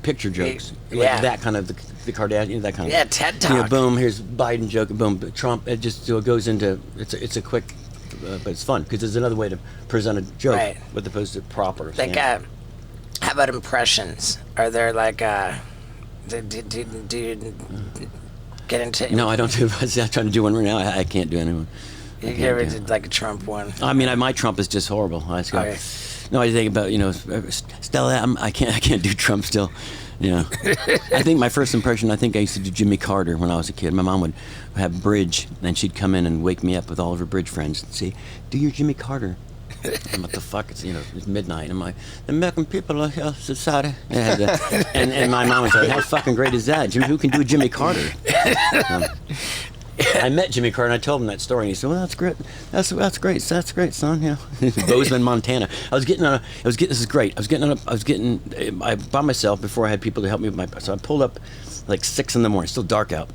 picture jokes, Yeah. like that kind of the Kardashian, that kind of Yeah, TED Talk. boom, here's Biden joke, boom, Trump. It just goes into it's a quick, but it's fun because there's another way to present a joke, Right. with opposed to proper. Like, how about impressions? Are there like, do you get into? No, I don't do. I'm trying to do one right now. I can't do anyone. I You can't ever do it. did like a Trump one? I mean, my Trump is just horrible. I just go, Okay. no, I think about Stella. I can't do Trump still. I think my first impression. I think I used to do Jimmy Carter when I was a kid. My mom would have bridge, and she'd come in and wake me up with all of her bridge friends and say, "Do your Jimmy Carter." And what the fuck? It's midnight. I'm like, the American people are society. And my mom was like, how fucking great is that? Who can do Jimmy Carter? I met Jimmy Carter and I told him that story and he said, "Well, that's great. That's great. That's great, son." Yeah. Bozeman, Montana. This is great. I was getting by myself before I had people to help me with so I pulled up like 6 a.m, still dark out.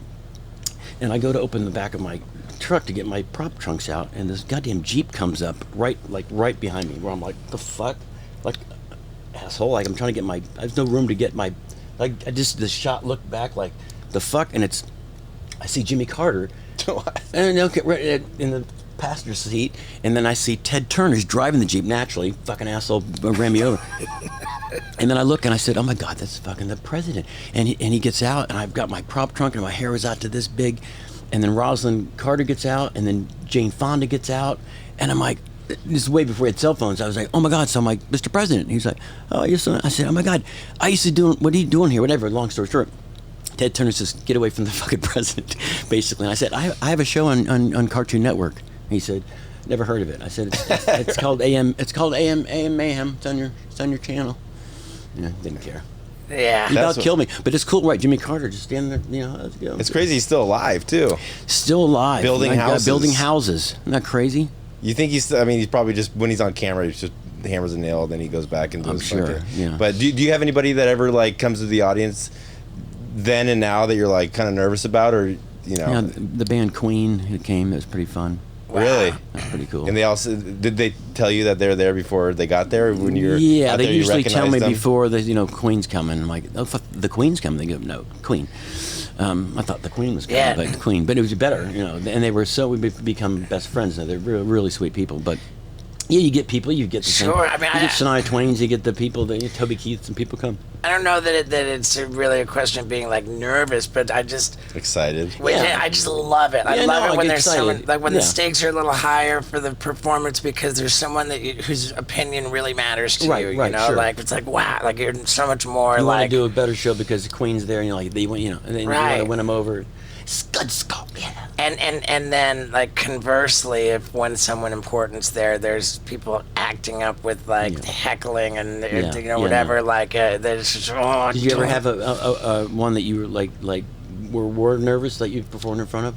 And I go to open the back of my truck to get my prop trunks out, and this goddamn Jeep comes up right behind me, where I'm like, the fuck, like, asshole, like I'm trying to get there's no room to get the shot looked back like, the fuck, and I see Jimmy Carter, and right in the passenger seat, and then I see Ted Turner's driving the Jeep naturally, fucking asshole ran me over. And then I look and I said, "Oh my God, that's fucking the president." And he gets out, and I've got my prop trunk, and my hair was out to this big. And then Rosalind Carter gets out, and then Jane Fonda gets out, and I'm like, this is way before we had cell phones. I was like, oh my God. So I'm like, Mr. President. He's like, oh, I said, oh my God. I used to do, what are you doing here? Whatever. Long story short. Ted Turner says, get away from the fucking president, basically. And I said, I have a show on Cartoon Network. And he said, never heard of it. I said, it's called AM Mayhem. It's on your channel. Didn't care. Yeah. He about killed me. But it's cool, right? Jimmy Carter just standing there, It's crazy he's still alive, too. Still alive. Building houses. Building houses. Isn't that crazy? You think he's probably just, when he's on camera, he's just hammers a nail, then he goes back and does sure, yeah. But do you have anybody that ever, like, comes to the audience then and now that you're, like, kind of nervous about, or, Yeah, the band Queen who came, it was pretty fun. Wow. Really? That's pretty cool. And they also, did they tell you that they're there before they got there? When you're out they there, usually you tell me them? before Queen's coming. I'm like, oh, fuck, the Queen's coming. They go, no, Queen. I thought the Queen was coming, but Queen. But it was better, And they were we've become best friends now. They're really sweet people, but. Yeah, you get people. You get the same. Sure, you get Shania Twain's. You get the people. Toby Keith's and people come. I don't know that it's really a question of being like nervous, but I just excited. I just love it. I love it when there's excited. someone like when the stakes are a little higher for the performance because there's someone whose opinion really matters to you. You know, sure. Like it's like wow, like you're so much more. You like want to do a better show because the Queen's there, and you're like and then you want to win them over. Good scope, yeah. And then like conversely, if when someone important's there, there's people acting up with like heckling and whatever. Like there's just, Did you ever have a one that you were like were nervous that you performed in front of?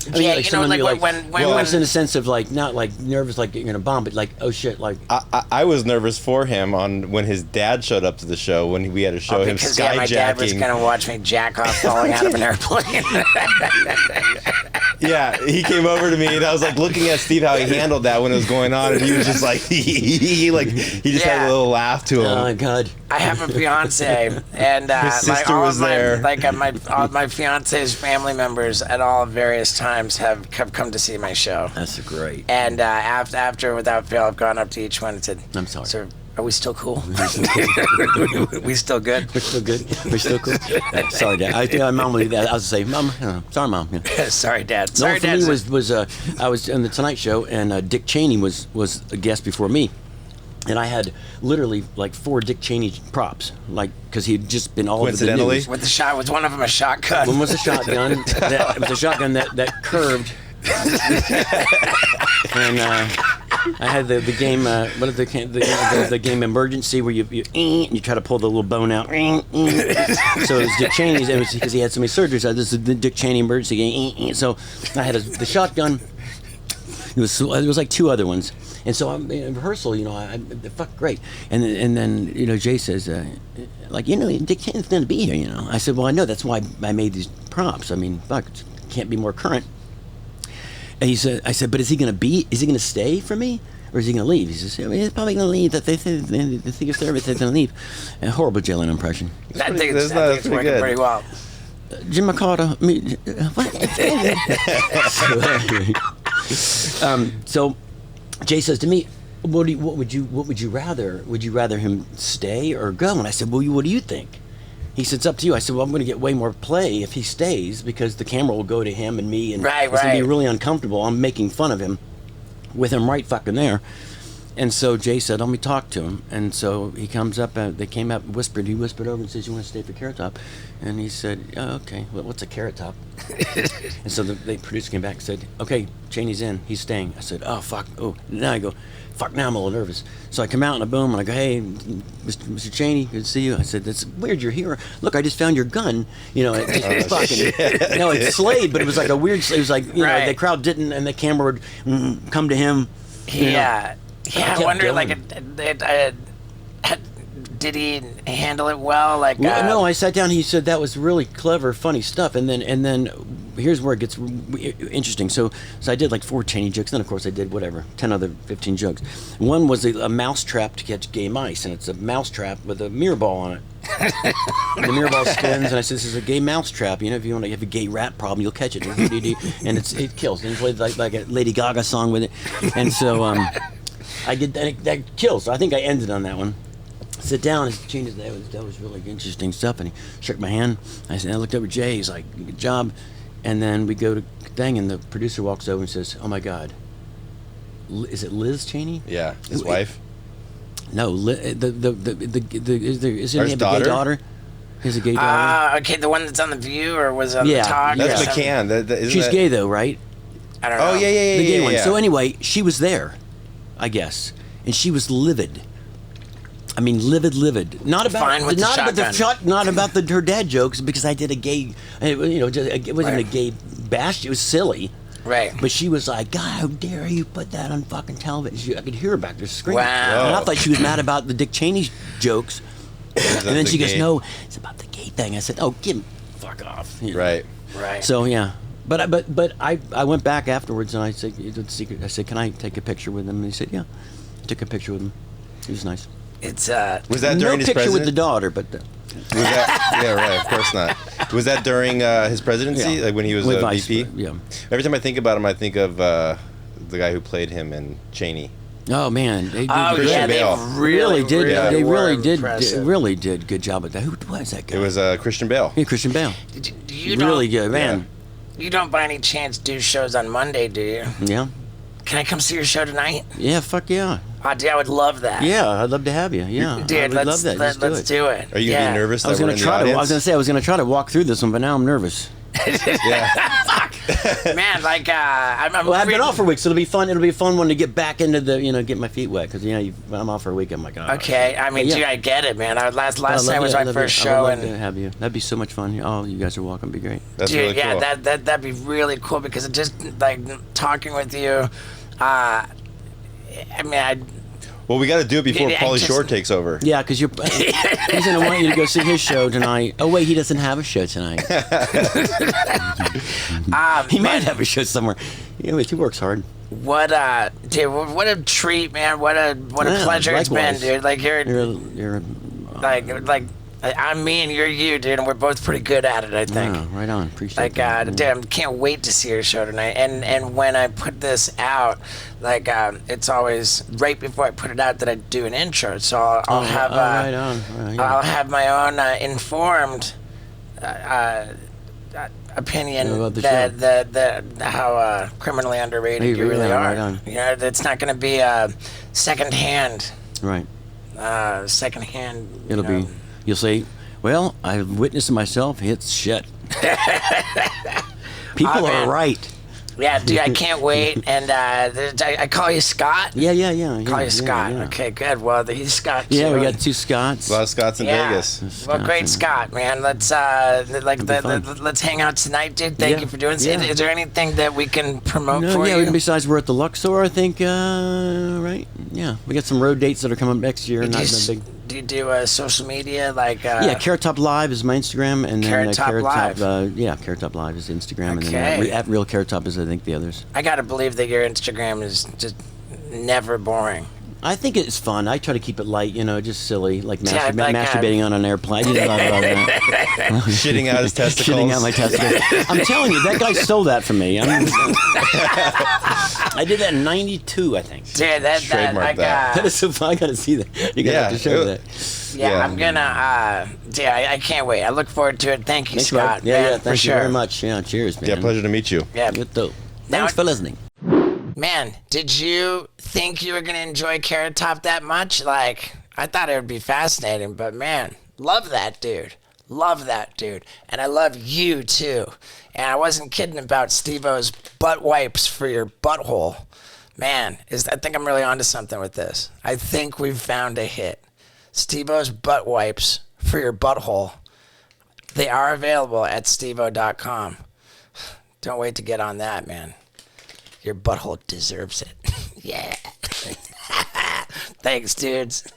When in the sense of like not like nervous like you're gonna bomb, but like oh shit, like I was nervous for him when his dad showed up to the show when we had to show him skyjacking. My dad was gonna watch me jack off falling out of an airplane. Yeah, he came over to me and I was like looking at Steve how he handled that when it was going on, and he was just like he just had a little laugh to him. Oh my God! I have a fiance, and his sister was there. All my fiance's family members at all various times have come to see my show. That's great. And after without fail, I've gone up to each one and said, "I'm sorry. Sir, are we still cool? We still good? We're still good. We're still cool. Sorry, Dad. I think my mom would do that. I was say, Mom, sorry, Mom. Yeah. Sorry, Dad. No, for me was I was on the Tonight Show and Dick Cheney was a guest before me. And I had literally like 4 Dick Cheney props, like because he'd just been all over the news. With the shot, was one of them a shotgun? One was a shotgun. It was a shotgun that curved. And I had the game. What is the game Emergency, where you try to pull the little bone out. So it was Dick Cheney's. It was because he had so many surgeries. This is the Dick Cheney Emergency game. So I had the shotgun. It was like 2 other ones. And so I'm in rehearsal, fuck great. And then Jay says, Dick Cheney's going to be here, I said, well, I know, that's why I made these props. I mean, fuck, it can't be more current. And I said, but is he going to stay for me? Or is he going to leave? He says, he's probably going to leave. They think it's service, they're going to leave. A horrible Jalen impression. I think it's working good. pretty well. Jim McCarter, what? So Jay says to me, what would you rather? Would you rather him stay or go? And I said, well, what do you think? He said, it's up to you. I said, well, I'm going to get way more play if he stays because the camera will go to him and me, and it's going to be really uncomfortable. I'm making fun of him with him right fucking there. And so Jay said, let me talk to him. And so he comes up, they came up, he whispered over and says, you want to stay for Carrot Top? And he said, oh, okay, well, what's a Carrot Top? And so the producer came back and said, okay, Cheney's in, he's staying. I said, oh, fuck, now I go, fuck, now I'm a little nervous. So I come out in a boom and I go, hey, Mr. Cheney, good to see you. I said, that's weird, you're here. Look, I just found your gun. It's fucking, it's Slade, but it was like a weird, it was like, the crowd didn't, and the camera would come to him. Yeah. Yeah, I wonder, did he handle it well? No, I sat down. He said that was really clever, funny stuff. And then here's where it gets interesting. So I did like 4 Cheney jokes. Then of course I did 15 jokes. One was a mouse trap to catch gay mice, and it's a mouse trap with a mirror ball on it. The mirror ball spins, and I said, "This is a gay mouse trap. If you want to have a gay rat problem, you'll catch it." And it kills. And he played like a Lady Gaga song with it, and so I did that kills. So I think I ended on that one. Sit down. That was really interesting stuff. And he shook my hand. I looked over at Jay. He's like, "Good job." And then we go to thing, and the producer walks over and says, "Oh my God, Is it Liz Cheney? Yeah, his wife. No, is there His a gay daughter? He has a gay daughter. Okay, the one that's on The View or was on Yeah, The Talk? That's or something? McCann. She's gay though, right? I don't know. Oh yeah. The gay one. Yeah. So anyway, she was there, I guess, and she was livid. I mean, livid. Not about Fine with the shotgun. not about her dad jokes, because I did a gay. You know, it wasn't Right. a gay bash. It was silly. Right. But she was like, God, how dare you put that on fucking television? I could hear her back there screaming. Wow. And I thought she was mad about the Dick Cheney jokes. And then she goes, no, it's about the gay thing. I said, oh, fuck off. You know. Right. Right. So, yeah. But I went back afterwards and I said, it's a secret. I said, can I take a picture with him? And he said, yeah. I took a picture with him. He was nice. It's Was that during no his picture presidency? with the daughter, but Was that, yeah, right. Of course not. Was that during his presidency, Yeah. like when he was With a vice, VP? yeah. Every time I think about him, I think of the guy who played him in Cheney. oh man, they did. Christian yeah, Bale. they really did. Yeah. They were really did. impressive. Really did good job at that. Who was that guy? It was Christian Bale. Yeah, Christian Bale. You Really don't, good, man. You don't by any chance do shows on Monday, do you? Yeah. Can I come see your show tonight? Yeah. Fuck yeah. Oh, dude, I would love that. Yeah, I'd love to have you. Yeah, I Dude, would let's love that. let's do it. Are you gonna be nervous I was that we're gonna in the try to. I audience? was gonna say I was gonna try to walk through this one, but now I'm nervous. Yeah. Man, like I'm Well, I've been really- off for a week, so it'll be fun. It'll be a fun one to get back into the, get my feet wet, because I'm off for a week. I'm like, oh, Okay, I mean, Yeah. dude, I get it, man. Last I love night was you, I my love first you. I show, would love and to have you. That'd be so much fun. Oh, you guys are welcome. It'd be great. That's dude, really yeah, cool. that'd be really cool because it just like talking with you. I mean, Well, we got to do it before Yeah, Pauly just- Shore takes over. Yeah, because he's gonna want you to go see his show tonight. Oh wait, he doesn't have a show tonight. He might have a show somewhere. Yeah, but he works hard. what dude, what a treat, man. What a Yeah, pleasure it's been, likewise. dude. Like You're like I'm me and you're you, dude, and we're both pretty good at it, I think. oh, right on. Appreciate Like, that. damn, can't wait to see your show tonight. And when I put this out, like, it's always right before I put it out that I do an intro. So I'll have, right on. Yeah. I'll have my own informed opinion About the that how criminally underrated you really are. Right on. You know, it's not going to be secondhand. Right. Secondhand. It'll be. You'll say, "Well, I've witnessed it myself. It's shit." People Oh, man. are right. Yeah, dude, I can't wait. And I call you Scott. Yeah. Call you Scott. Yeah. Okay, good. Well, he's Scott too. Yeah, we got two Scots. A lot of Scots in Yeah. Vegas. Well, great, Scott, man. Let's let's hang out tonight, dude. Thank Yeah, you for doing this. yeah. Is there anything that we can promote No, for yeah, you? besides we're at the Luxor, I think, right? Yeah, we got some road dates that are coming up next year. Not that big. Do you do social media like? Yeah, Carrot Top Live is my Instagram, and then Carrot Top Live. Carrot Top Live is Instagram, and Okay. then at Real Carrot Top is I think the others. I gotta believe that your Instagram is just never boring. I think it's fun. I try to keep it light, just silly, like, Yeah, like, masturbating on an airplane. I didn't bother about that. Shitting out his testicles. Shitting out my testicles. I'm telling you, that guy stole that from me. I did that in '92, I think. Dude, that Trademark like, that. That is so fun. I got to see that. You got to have to show that. Yeah, Yeah. I'm gonna. I can't wait. I look forward to it. Thank you, Thanks, Scott. Rob. Yeah, man, yeah. for Thank you sure. very much. Yeah, cheers, man. Yeah, pleasure to meet you. Yeah, Good though. Now Thanks it- for listening. man. Did you think you were gonna enjoy Carrot Top that much? Like, I thought it would be fascinating, but man, love that dude. Love that dude, and I love you too. And I wasn't kidding about Steve-O's butt wipes for your butthole. Man, I think I'm really onto something with this. I think we've found a hit. Steve-O's butt wipes for your butthole. They are available at steveo.com. Don't wait to get on that, man. Your butthole deserves it. Yeah. Thanks, dudes.